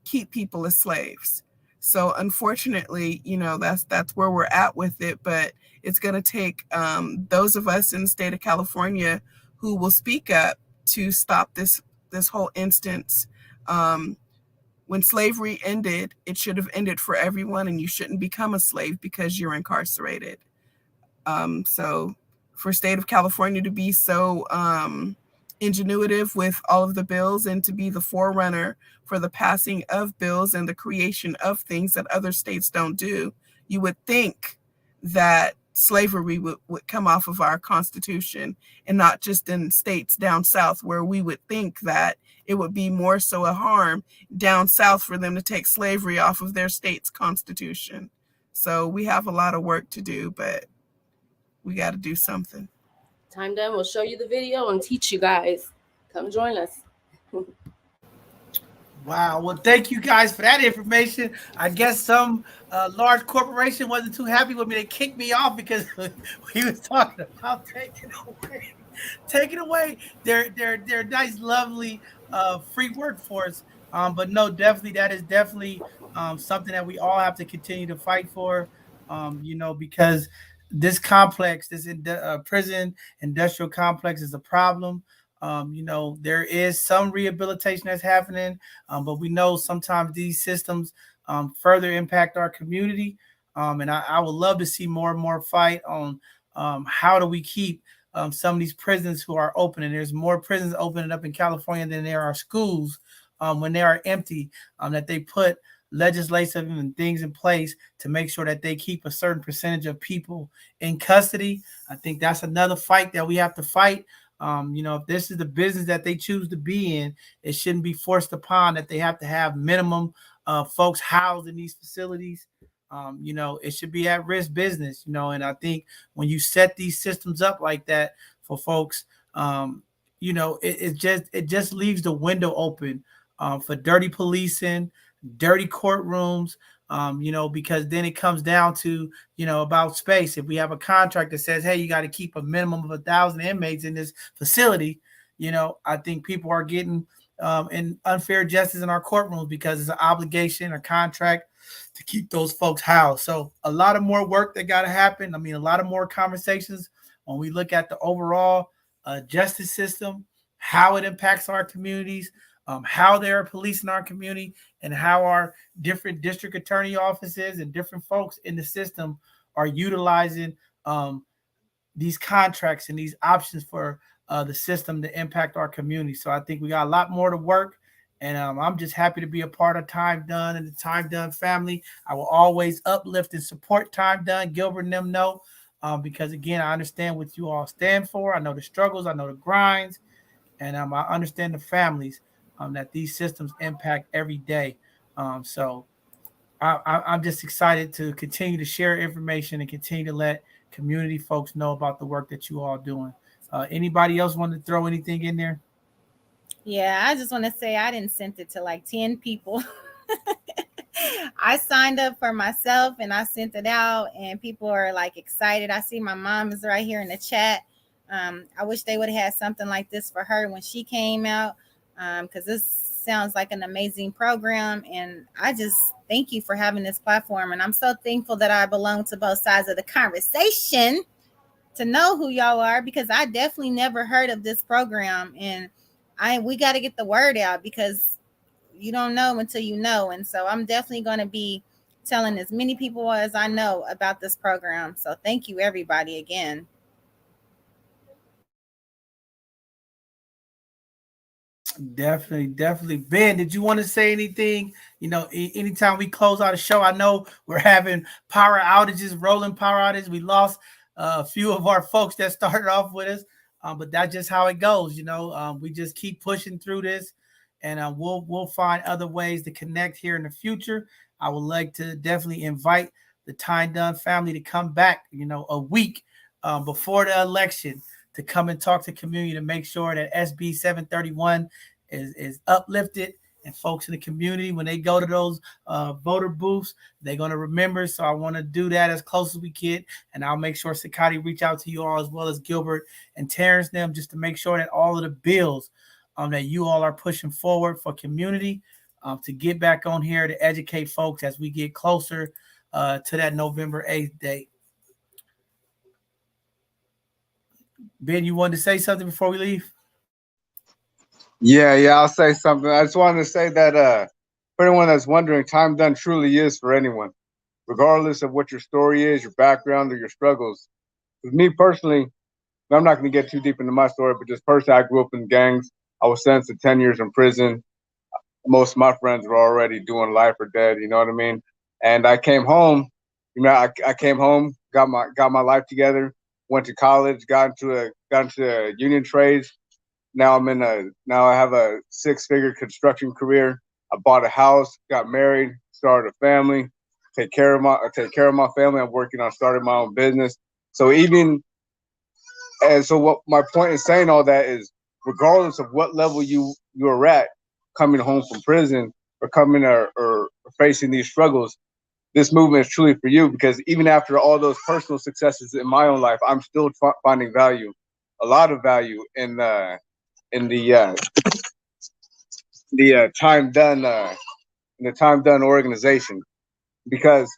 keep people as slaves. So unfortunately, that's where we're at with it. But it's going to take those of us in the state of California who will speak up to stop this whole instance. When slavery ended, it should have ended for everyone, and you shouldn't become a slave because you're incarcerated. So for state of California to be so ingenuitive with all of the bills and to be the forerunner for the passing of bills and the creation of things that other states don't do, you would think that slavery would come off of our Constitution and not just in states down south where we would think that it would be more so a harm down south for them to take slavery off of their state's Constitution. So we have a lot of work to do, but we got to do something. Time Done will show you the video and teach you guys. Come join us. Wow. Well, thank you guys for that information. I guess some large corporation wasn't too happy with me. They kicked me off because we was talking about taking away their nice, lovely free workforce. But no, definitely that is definitely something that we all have to continue to fight for. Because this complex, this prison industrial complex, is a problem. There is some rehabilitation that's happening, but we know sometimes these systems further impact our community. And I would love to see more and more fight on how do we keep some of these prisons who are opening. There's more prisons opening up in California than there are schools when they are empty, that they put legislative and things in place to make sure that they keep a certain percentage of people in custody. I think that's another fight that we have to fight. If this is the business that they choose to be in, it shouldn't be forced upon that they have to have minimum folks housed in these facilities. It should be at-risk business, and I think when you set these systems up like that for folks, it just leaves the window open for dirty policing, dirty courtrooms, because then it comes down to, about space. If we have a contract that says, hey, you got to keep a minimum of 1,000 inmates in this facility, I think people are getting in unfair justice in our courtrooms because it's an obligation, a contract to keep those folks housed. So a lot of more work that got to happen. A lot of more conversations when we look at the overall justice system, how it impacts our communities, how they're policing our community, and how our different district attorney offices and different folks in the system are utilizing these contracts and these options for the system to impact our community. So I think we got a lot more to work. And I'm just happy to be a part of Time Done and the Time Done family. I will always uplift and support Time Done. Gilbert and them know, because, again, I understand what you all stand for. I know the struggles. I know the grinds. And I understand the families that these systems impact every day. So I'm just excited to continue to share information and continue to let community folks know about the work that you all doing. Anybody else want to throw anything in there? Yeah, I just want to say I didn't send it to like 10 people. I signed up for myself and I sent it out, and people are like excited. I see my mom is right here in the chat. I wish they would have had something like this for her when she came out, because sounds like an amazing program. And I just thank you for having this platform. And I'm so thankful that I belong to both sides of the conversation to know who y'all are, because I definitely never heard of this program. And we got to get the word out, because you don't know until you know. And so I'm definitely going to be telling as many people as I know about this program. So thank you, everybody, again. Definitely. Ben, did you want to say anything? Anytime we close out a show, I know we're having power outages, rolling power outages. We lost a few of our folks that started off with us, but that's just how it goes. We just keep pushing through this, and we'll find other ways to connect here in the future. I would like to definitely invite the Time Done family to come back, a week before the election, to come and talk to community, to make sure that SB 731 is uplifted, and folks in the community, when they go to those voter booths, they're going to remember. So I want to do that as close as we can, and I'll make sure Sakati reach out to you all, as well as Gilbert and Terrence them, just to make sure that all of the bills that you all are pushing forward for community, to get back on here to educate folks as we get closer to that November 8th date. Ben, you wanted to say something before we leave? Yeah, I'll say something. I just wanted to say that for anyone that's wondering, Time Done truly is for anyone, regardless of what your story is, your background, or your struggles. With me personally, I'm not going to get too deep into my story, but just personally, I grew up in gangs. I was sentenced to 10 years in prison. Most of my friends were already doing life or dead, you know what I mean? And I came home, I came home, got my life together, went to college, got into union trades. Now I have a 6-figure construction career. I bought a house, got married, started a family, take care of my family. I'm working on starting my own business. So what my point in saying all that is, regardless of what level you're at, coming home from prison or coming or facing these struggles, this movement is truly for you, because even after all those personal successes in my own life, I'm still finding a lot of value in the Time Done in the Time Done organization. Because,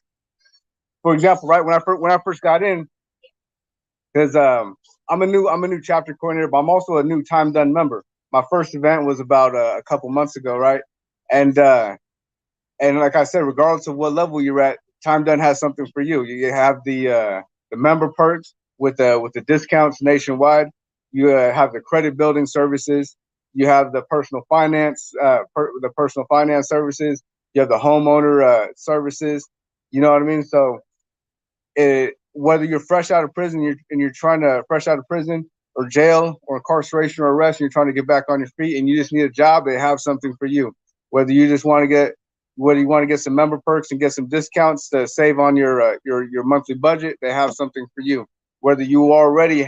for example, right when I first got in, because I'm a new chapter coordinator, but I'm also a new Time Done member. My first event was about a couple months ago, right? And like I said, regardless of what level you're at, Time Done has something for you. You have the member perks with the discounts nationwide. You have the credit building services. You have the personal finance services. You have the homeowner services. You know what I mean? So whether you're fresh out of prison, you're trying to fresh out of prison or jail or incarceration or arrest, and you're trying to get back on your feet, and you just need a job, they have something for you. Whether you want to get some member perks and get some discounts to save on your monthly budget, they have something for you. Whether you already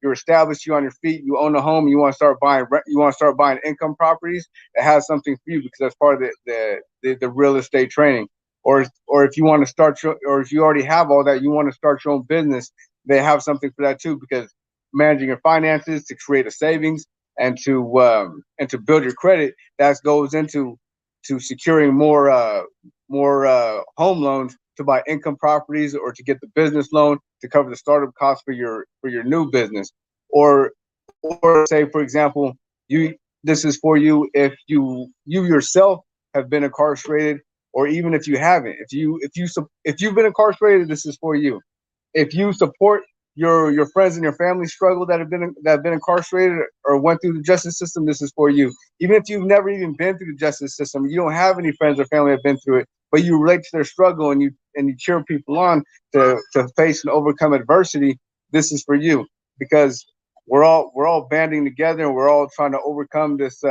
you're established, you on your feet, you own a home, you want to start buying income properties, it has something for you, because that's part of the real estate training. Or if you want to or if you already have all that, you want to start your own business, they have something for that too, because managing your finances to create a savings and to build your credit, that goes into securing more home loans to buy income properties, or to get the business loan to cover the startup costs for your new business. Or say, for example, this is for you if you yourself have been incarcerated, or even if you haven't. If you've been incarcerated, this is for you. If you support your friends and your family struggle that have been incarcerated or went through the justice system, this is for you. Even if you've never even been through the justice system, you don't have any friends or family that have been through it, but you relate to their struggle, and you cheer people on to face and overcome adversity, this is for you. Because we're all banding together, and we're all trying to overcome this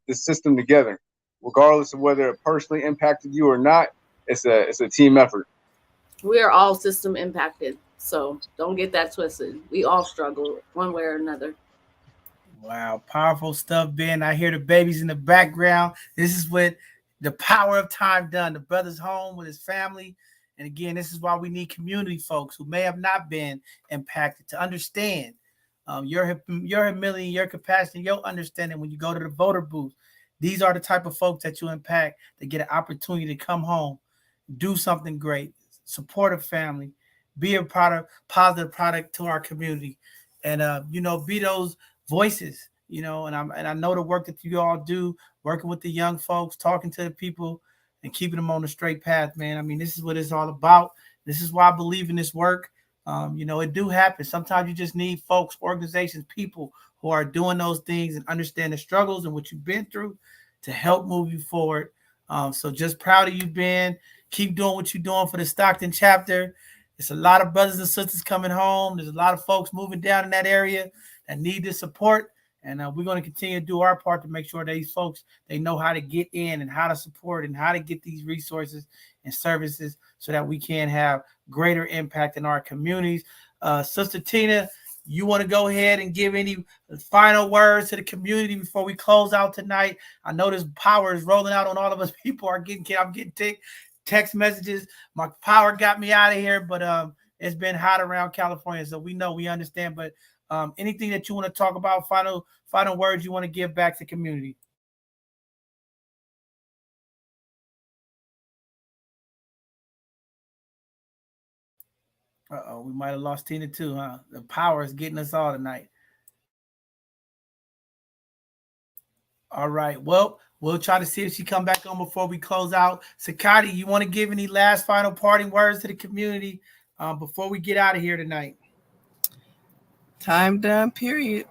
system together. Regardless of whether it personally impacted you or not, it's a team effort. We are all system impacted, so don't get that twisted. We all struggle one way or another. Wow, powerful stuff, Ben. I hear the babies in the background. This is what the power of Time Done. The brother's home with his family. And again, this is why we need community folks who may have not been impacted to understand your humility, your capacity, your understanding when you go to the voter booth. These are the type of folks that you impact that get an opportunity to come home, do something great, support a family, be a positive product to our community, and be those voices. And I know the work that you all do, working with the young folks, talking to the people, and keeping them on the straight path, man. I mean, this is what it's all about. This is why I believe in this work. It do happen. Sometimes you just need folks, organizations, people who are doing those things and understand the struggles and what you've been through to help move you forward. So just proud of you, Ben. Keep doing what you're doing for the Stockton chapter. There's a lot of brothers and sisters coming home. There's a lot of folks moving down in that area that need the support. And we're going to continue to do our part to make sure that these folks, they know how to get in and how to support and how to get these resources and services so that we can have greater impact in our communities. Sister Tina, you want to go ahead and give any final words to the community before we close out tonight? I know this power is rolling out on all of us. People are I'm getting text messages. My power got me out of here, but it's been hot around California, so we understand. But anything that you want to talk about, final words you want to give back to the community? We might have lost Tina too, huh? The power is getting us all tonight. All right. Well, we'll try to see if she come back on before we close out. Sakati, you want to give any last final parting words to the community before we get out of here tonight? Time done, period.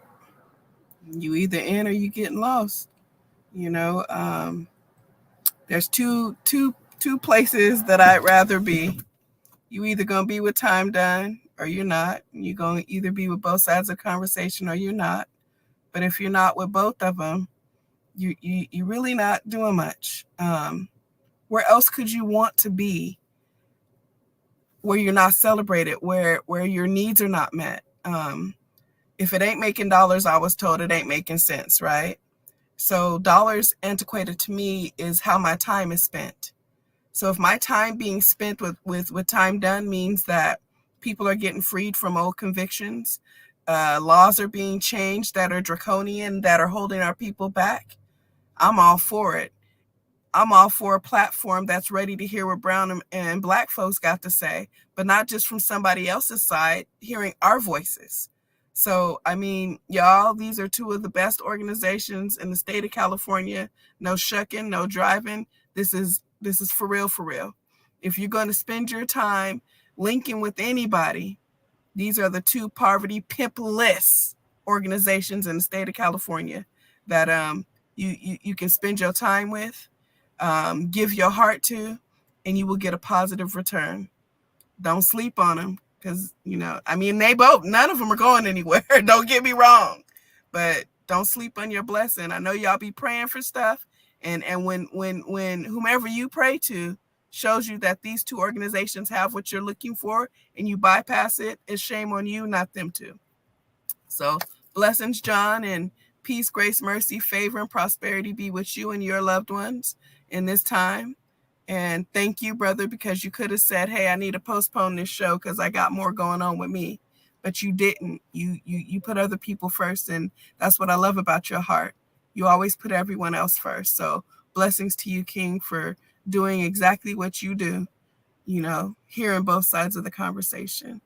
You either in or you getting lost. There's two places that I'd rather be. You either gonna be with time done or you're not. You're gonna either be with both sides of the conversation or you're not. But if you're not with both of them, you're really not doing much. Where else could you want to be where you're not celebrated, where your needs are not met? If it ain't making dollars, I was told it ain't making sense, right? So dollars antiquated to me is how my time is spent. So if my time being spent with time done means that people are getting freed from old convictions, laws are being changed that are draconian, that are holding our people back, I'm all for it. I'm all for a platform that's ready to hear what brown and black folks got to say, but not just from somebody else's side, hearing our voices. So, I mean, y'all, these are two of the best organizations in the state of California. No shucking, no driving. This is for real, for real. If you're going to spend your time linking with anybody, these are the two poverty pimp-less organizations in the state of California that you can spend your time with, give your heart to, and you will get a positive return. Don't sleep on them because, none of them are going anywhere. Don't get me wrong, but don't sleep on your blessing. I know y'all be praying for stuff. And when whomever you pray to shows you that these two organizations have what you're looking for and you bypass it, it's shame on you, not them too. So blessings, John, and peace, grace, mercy, favor, and prosperity be with you and your loved ones in this time. And thank you, brother, because you could have said, hey, I need to postpone this show because I got more going on with me. But you didn't. You put other people first, and that's what I love about your heart. You always put everyone else first. So blessings to you, King, for doing exactly what you do, hearing both sides of the conversation.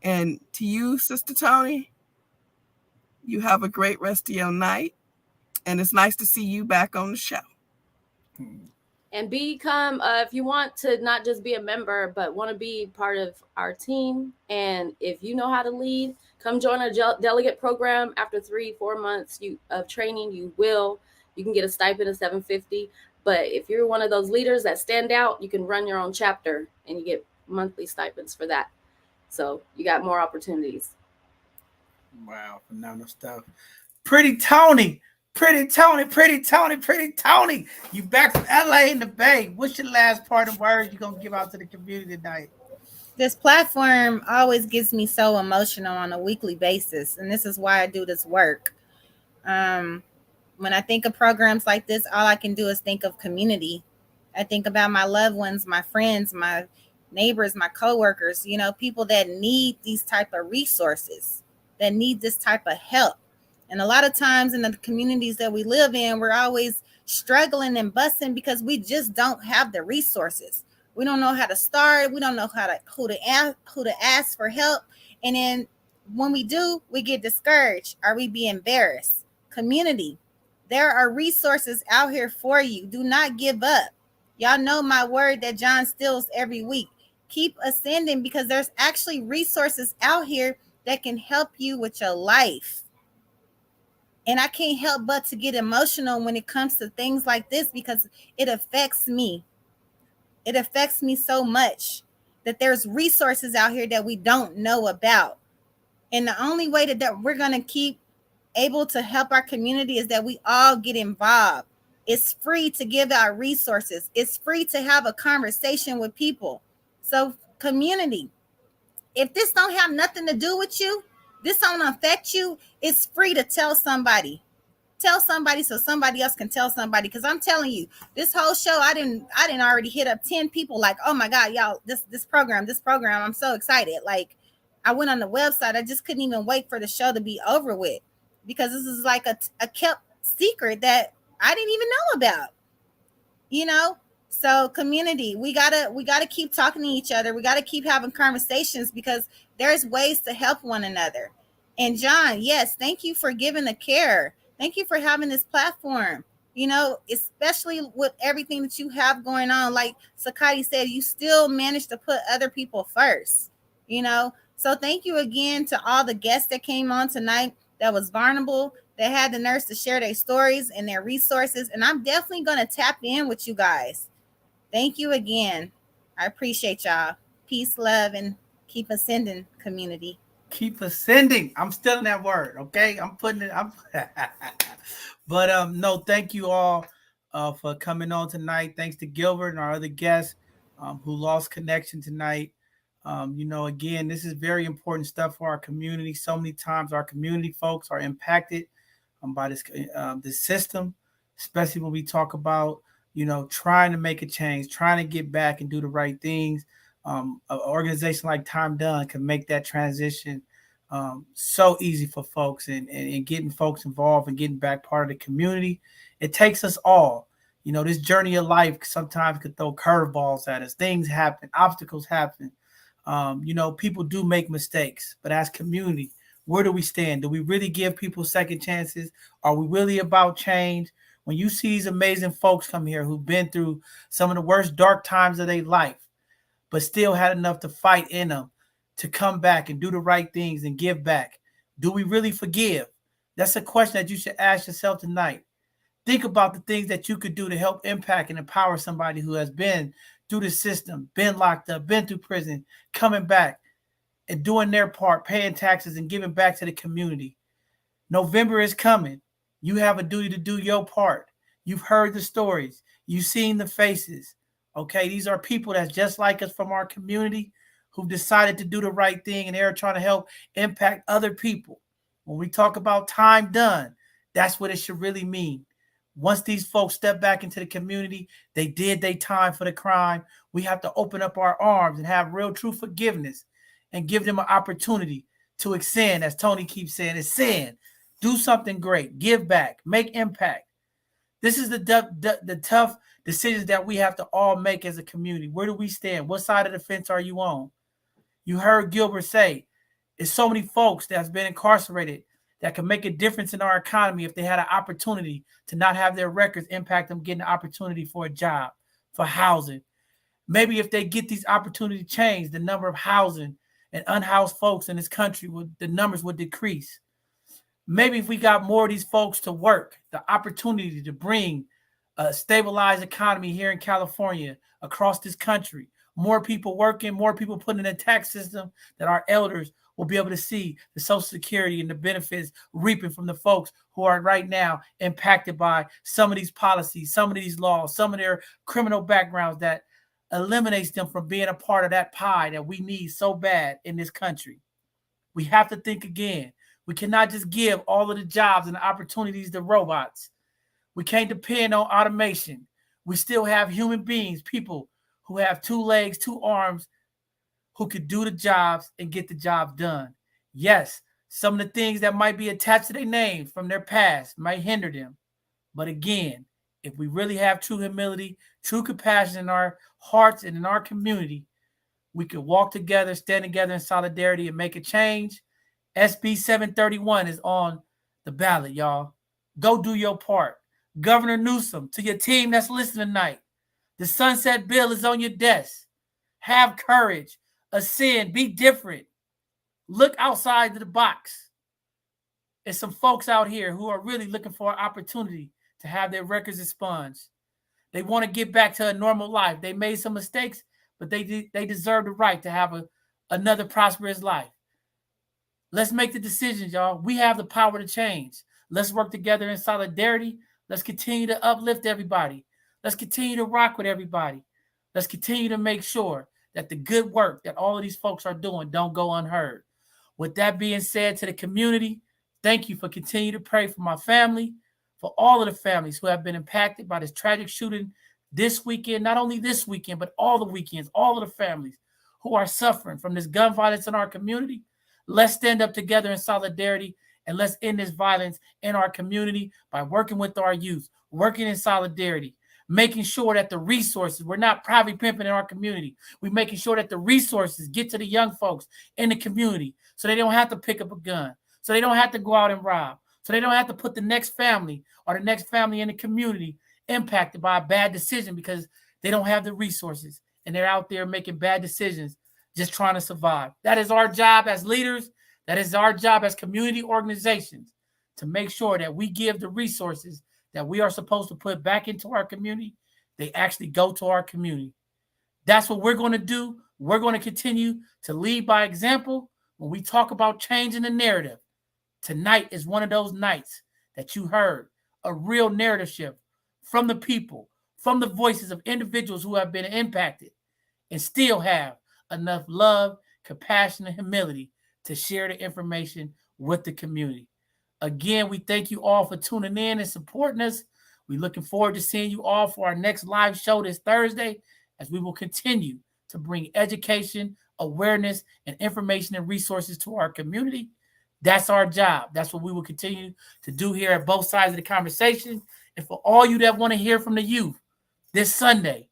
And to you, Sister Tony, you have a great rest of your night. And it's nice to see you back on the show. And become, if you want to not just be a member, but want to be part of our team, and if you know how to lead, come join our delegate program. After 3-4 months of training, you can get a stipend of $750. But if you're one of those leaders that stand out, you can run your own chapter and you get monthly stipends for that. So you got more opportunities. Wow, phenomenal stuff. Pretty Tony. You back from LA in the Bay. What's your last part of words you're going to give out to the community tonight? This platform always gets me so emotional on a weekly basis, and this is why I do this work. When I think of programs like this, all I can do is think of community. I think about my loved ones, my friends, my neighbors, my coworkers, people that need these type of resources, that need this type of help. And a lot of times in the communities that we live in, we're always struggling and busting because we just don't have the resources. We don't know how to start. We don't know who to ask for help. And then when we do, we get discouraged or we be embarrassed. Community, there are resources out here for you. Do not give up. Y'all know my word that John steals every week. Keep ascending because there's actually resources out here that can help you with your life. And I can't help but to get emotional when it comes to things like this because it affects me. It affects me so much that there's resources out here that we don't know about. And the only way that we're going to keep able to help our community is that we all get involved. It's free to give out resources. It's free to have a conversation with people. So community, if this don't have nothing to do with you, this don't affect you, it's free to tell somebody. Tell somebody so somebody else can tell somebody. Because I'm telling you, this whole show, I didn't already hit up 10 people like, oh my God, y'all, this program, I'm so excited. Like, I went on the website. I just couldn't even wait for the show to be over with because this is like a kept secret that I didn't even know about, you know? So community, we gotta keep talking to each other. We gotta keep having conversations because there's ways to help one another. And John, yes, thank you for giving the care. Thank you for having this platform, you know, especially with everything that you have going on. Like Sakati said, you still managed to put other people first, you know? So thank you again to all the guests that came on tonight that was vulnerable, that had the nerve to share their stories and their resources. And I'm definitely going to tap in with you guys. Thank you again. I appreciate y'all. Peace, love, and keep ascending, community. Keep ascending. I'm still in that word, okay? I'm putting it. But no, thank you all for coming on tonight. Thanks to Gilbert and our other guests who lost connection tonight. You know, again, this is very important stuff for our community. So many times our community folks are impacted by this system, especially when we talk about, you know, trying to make a change, trying to get back and do the right things. An organization like Time Done can make that transition so easy for folks and getting folks involved and getting back part of the community. It takes us all. You know, this journey of life sometimes could throw curveballs at us. Things happen, obstacles happen. You know, people do make mistakes, but as community, where do we stand? Do we really give people second chances? Are we really about change? When you see these amazing folks come here who've been through some of the worst dark times of their life, but still had enough to fight in them to come back and do the right things and give back. Do we really forgive? That's a question that you should ask yourself tonight. Think about the things that you could do to help impact and empower somebody who has been through the system, been locked up, been through prison, coming back and doing their part, paying taxes and giving back to the community. November is coming. You have a duty to do your part. You've heard the stories. You've seen the faces. Okay, these are people that's just like us from our community who've decided to do the right thing and they're trying to help impact other people. When we talk about time done, that's what it should really mean. Once these folks step back into the community, they did their time for the crime. We have to open up our arms and have real true forgiveness and give them an opportunity to ascend, as Tony keeps saying, ascend, do something great, give back, make impact. This is the tough decisions that we have to all make as a community. Where do we stand? What side of the fence are you on? You heard Gilbert say, there's so many folks that's been incarcerated that can make a difference in our economy if they had an opportunity to not have their records impact them getting an opportunity for a job, for housing. Maybe if they get these opportunities changed, the number of housing and unhoused folks in this country, the numbers would decrease. Maybe if we got more of these folks to work, the opportunity to bring a stabilized economy here in California, across this country, more people working, more people putting in a tax system that our elders will be able to see the Social Security and the benefits reaping from the folks who are right now impacted by some of these policies, some of these laws, some of their criminal backgrounds that eliminates them from being a part of that pie that we need so bad in this country. We have to think again. We cannot just give all of the jobs and the opportunities to robots. We can't depend on automation. We still have human beings, people who have 2 legs, 2 arms, who could do the jobs and get the job done. Yes, some of the things that might be attached to their name from their past might hinder them. But again, If we really have true humility, true compassion in our hearts and in our community, we could walk together, stand together in solidarity, and make a change. SB 731 is on the ballot, y'all. Go do your part. Governor Newsom, to your team that's listening tonight, the sunset bill is on your desk. Have courage, ascend, be different. Look outside of the box. There's some folks out here who are really looking for an opportunity to have their records expunged. They want to get back to a normal life. They made some mistakes, but they deserve the right to have another prosperous life. Let's make the decisions, y'all. We have the power to change. Let's work together in solidarity. Let's continue to uplift everybody. Let's continue to rock with everybody. Let's continue to make sure that the good work that all of these folks are doing don't go unheard. With that being said, to the community, thank you for continuing to pray for my family, for all of the families who have been impacted by this tragic shooting this weekend, not only this weekend, but all the weekends, all of the families who are suffering from this gun violence in our community. Let's stand up together in solidarity, and let's end this violence in our community by working with our youth, working in solidarity, making sure that the resources, we're not private pimping in our community. We're making sure that the resources get to the young folks in the community so they don't have to pick up a gun, so they don't have to go out and rob, so they don't have to put the next family or the next family in the community impacted by a bad decision because they don't have the resources and they're out there making bad decisions just trying to survive. That is our job as leaders. That is our job as community organizations to make sure that we give the resources that we are supposed to put back into our community. They actually go to our community. That's what we're going to do. We're going to continue to lead by example when we talk about changing the narrative. Tonight is one of those nights that you heard a real narrative shift from the people, from the voices of individuals who have been impacted and still have enough love, compassion, and humility to share the information with the community. Again, we thank you all for tuning in and supporting us. We're looking forward to seeing you all for our next live show this Thursday, as we will continue to bring education, awareness, and information and resources to our community. That's our job. That's what we will continue to do here at both sides of the conversation. And for all you that want to hear from the youth, this Sunday,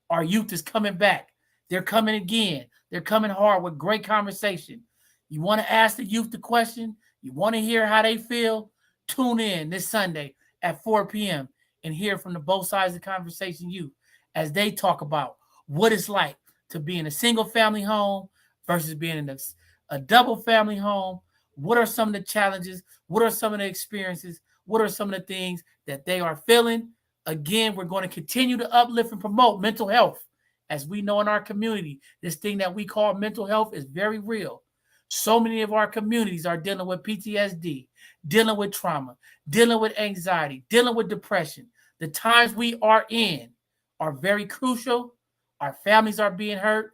our youth is coming back. They're coming again. They're coming hard with great conversation. You want to ask the youth the question? You want to hear how they feel? Tune in this Sunday at 4 p.m. and hear from the both sides of the conversation youth as they talk about what it's like to be in a single family home versus being in a double family home. What are some of the challenges? What are some of the experiences? What are some of the things that they are feeling? Again, we're going to continue to uplift and promote mental health. As we know in our community, this thing that we call mental health is very real. So many of our communities are dealing with PTSD, dealing with trauma, dealing with anxiety, dealing with depression. The times we are in are very crucial. Our families are being hurt.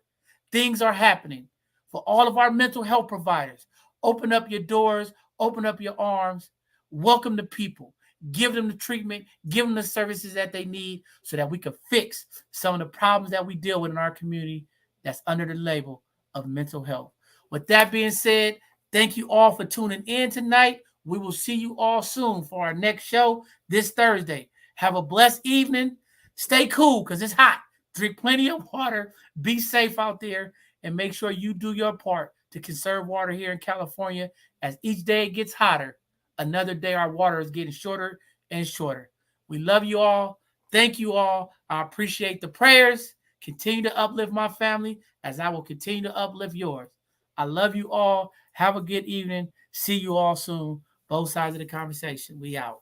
Things are happening. For all of our mental health providers, open up your doors, open up your arms, welcome the people. Give them the treatment, give them the services that they need so that we can fix some of the problems that we deal with in our community that's under the label of mental health. With that being said, thank you all for tuning in tonight. We will see you all soon for our next show this Thursday. Have a blessed evening. Stay cool because it's hot. Drink plenty of water. Be safe out there and make sure you do your part to conserve water here in California. As each day it gets hotter, another day our water is getting shorter and shorter. We love you all. Thank you all. I appreciate the prayers. Continue to uplift my family as I will continue to uplift yours. I love you all. Have a good evening. See you all soon. Both sides of the conversation. We out.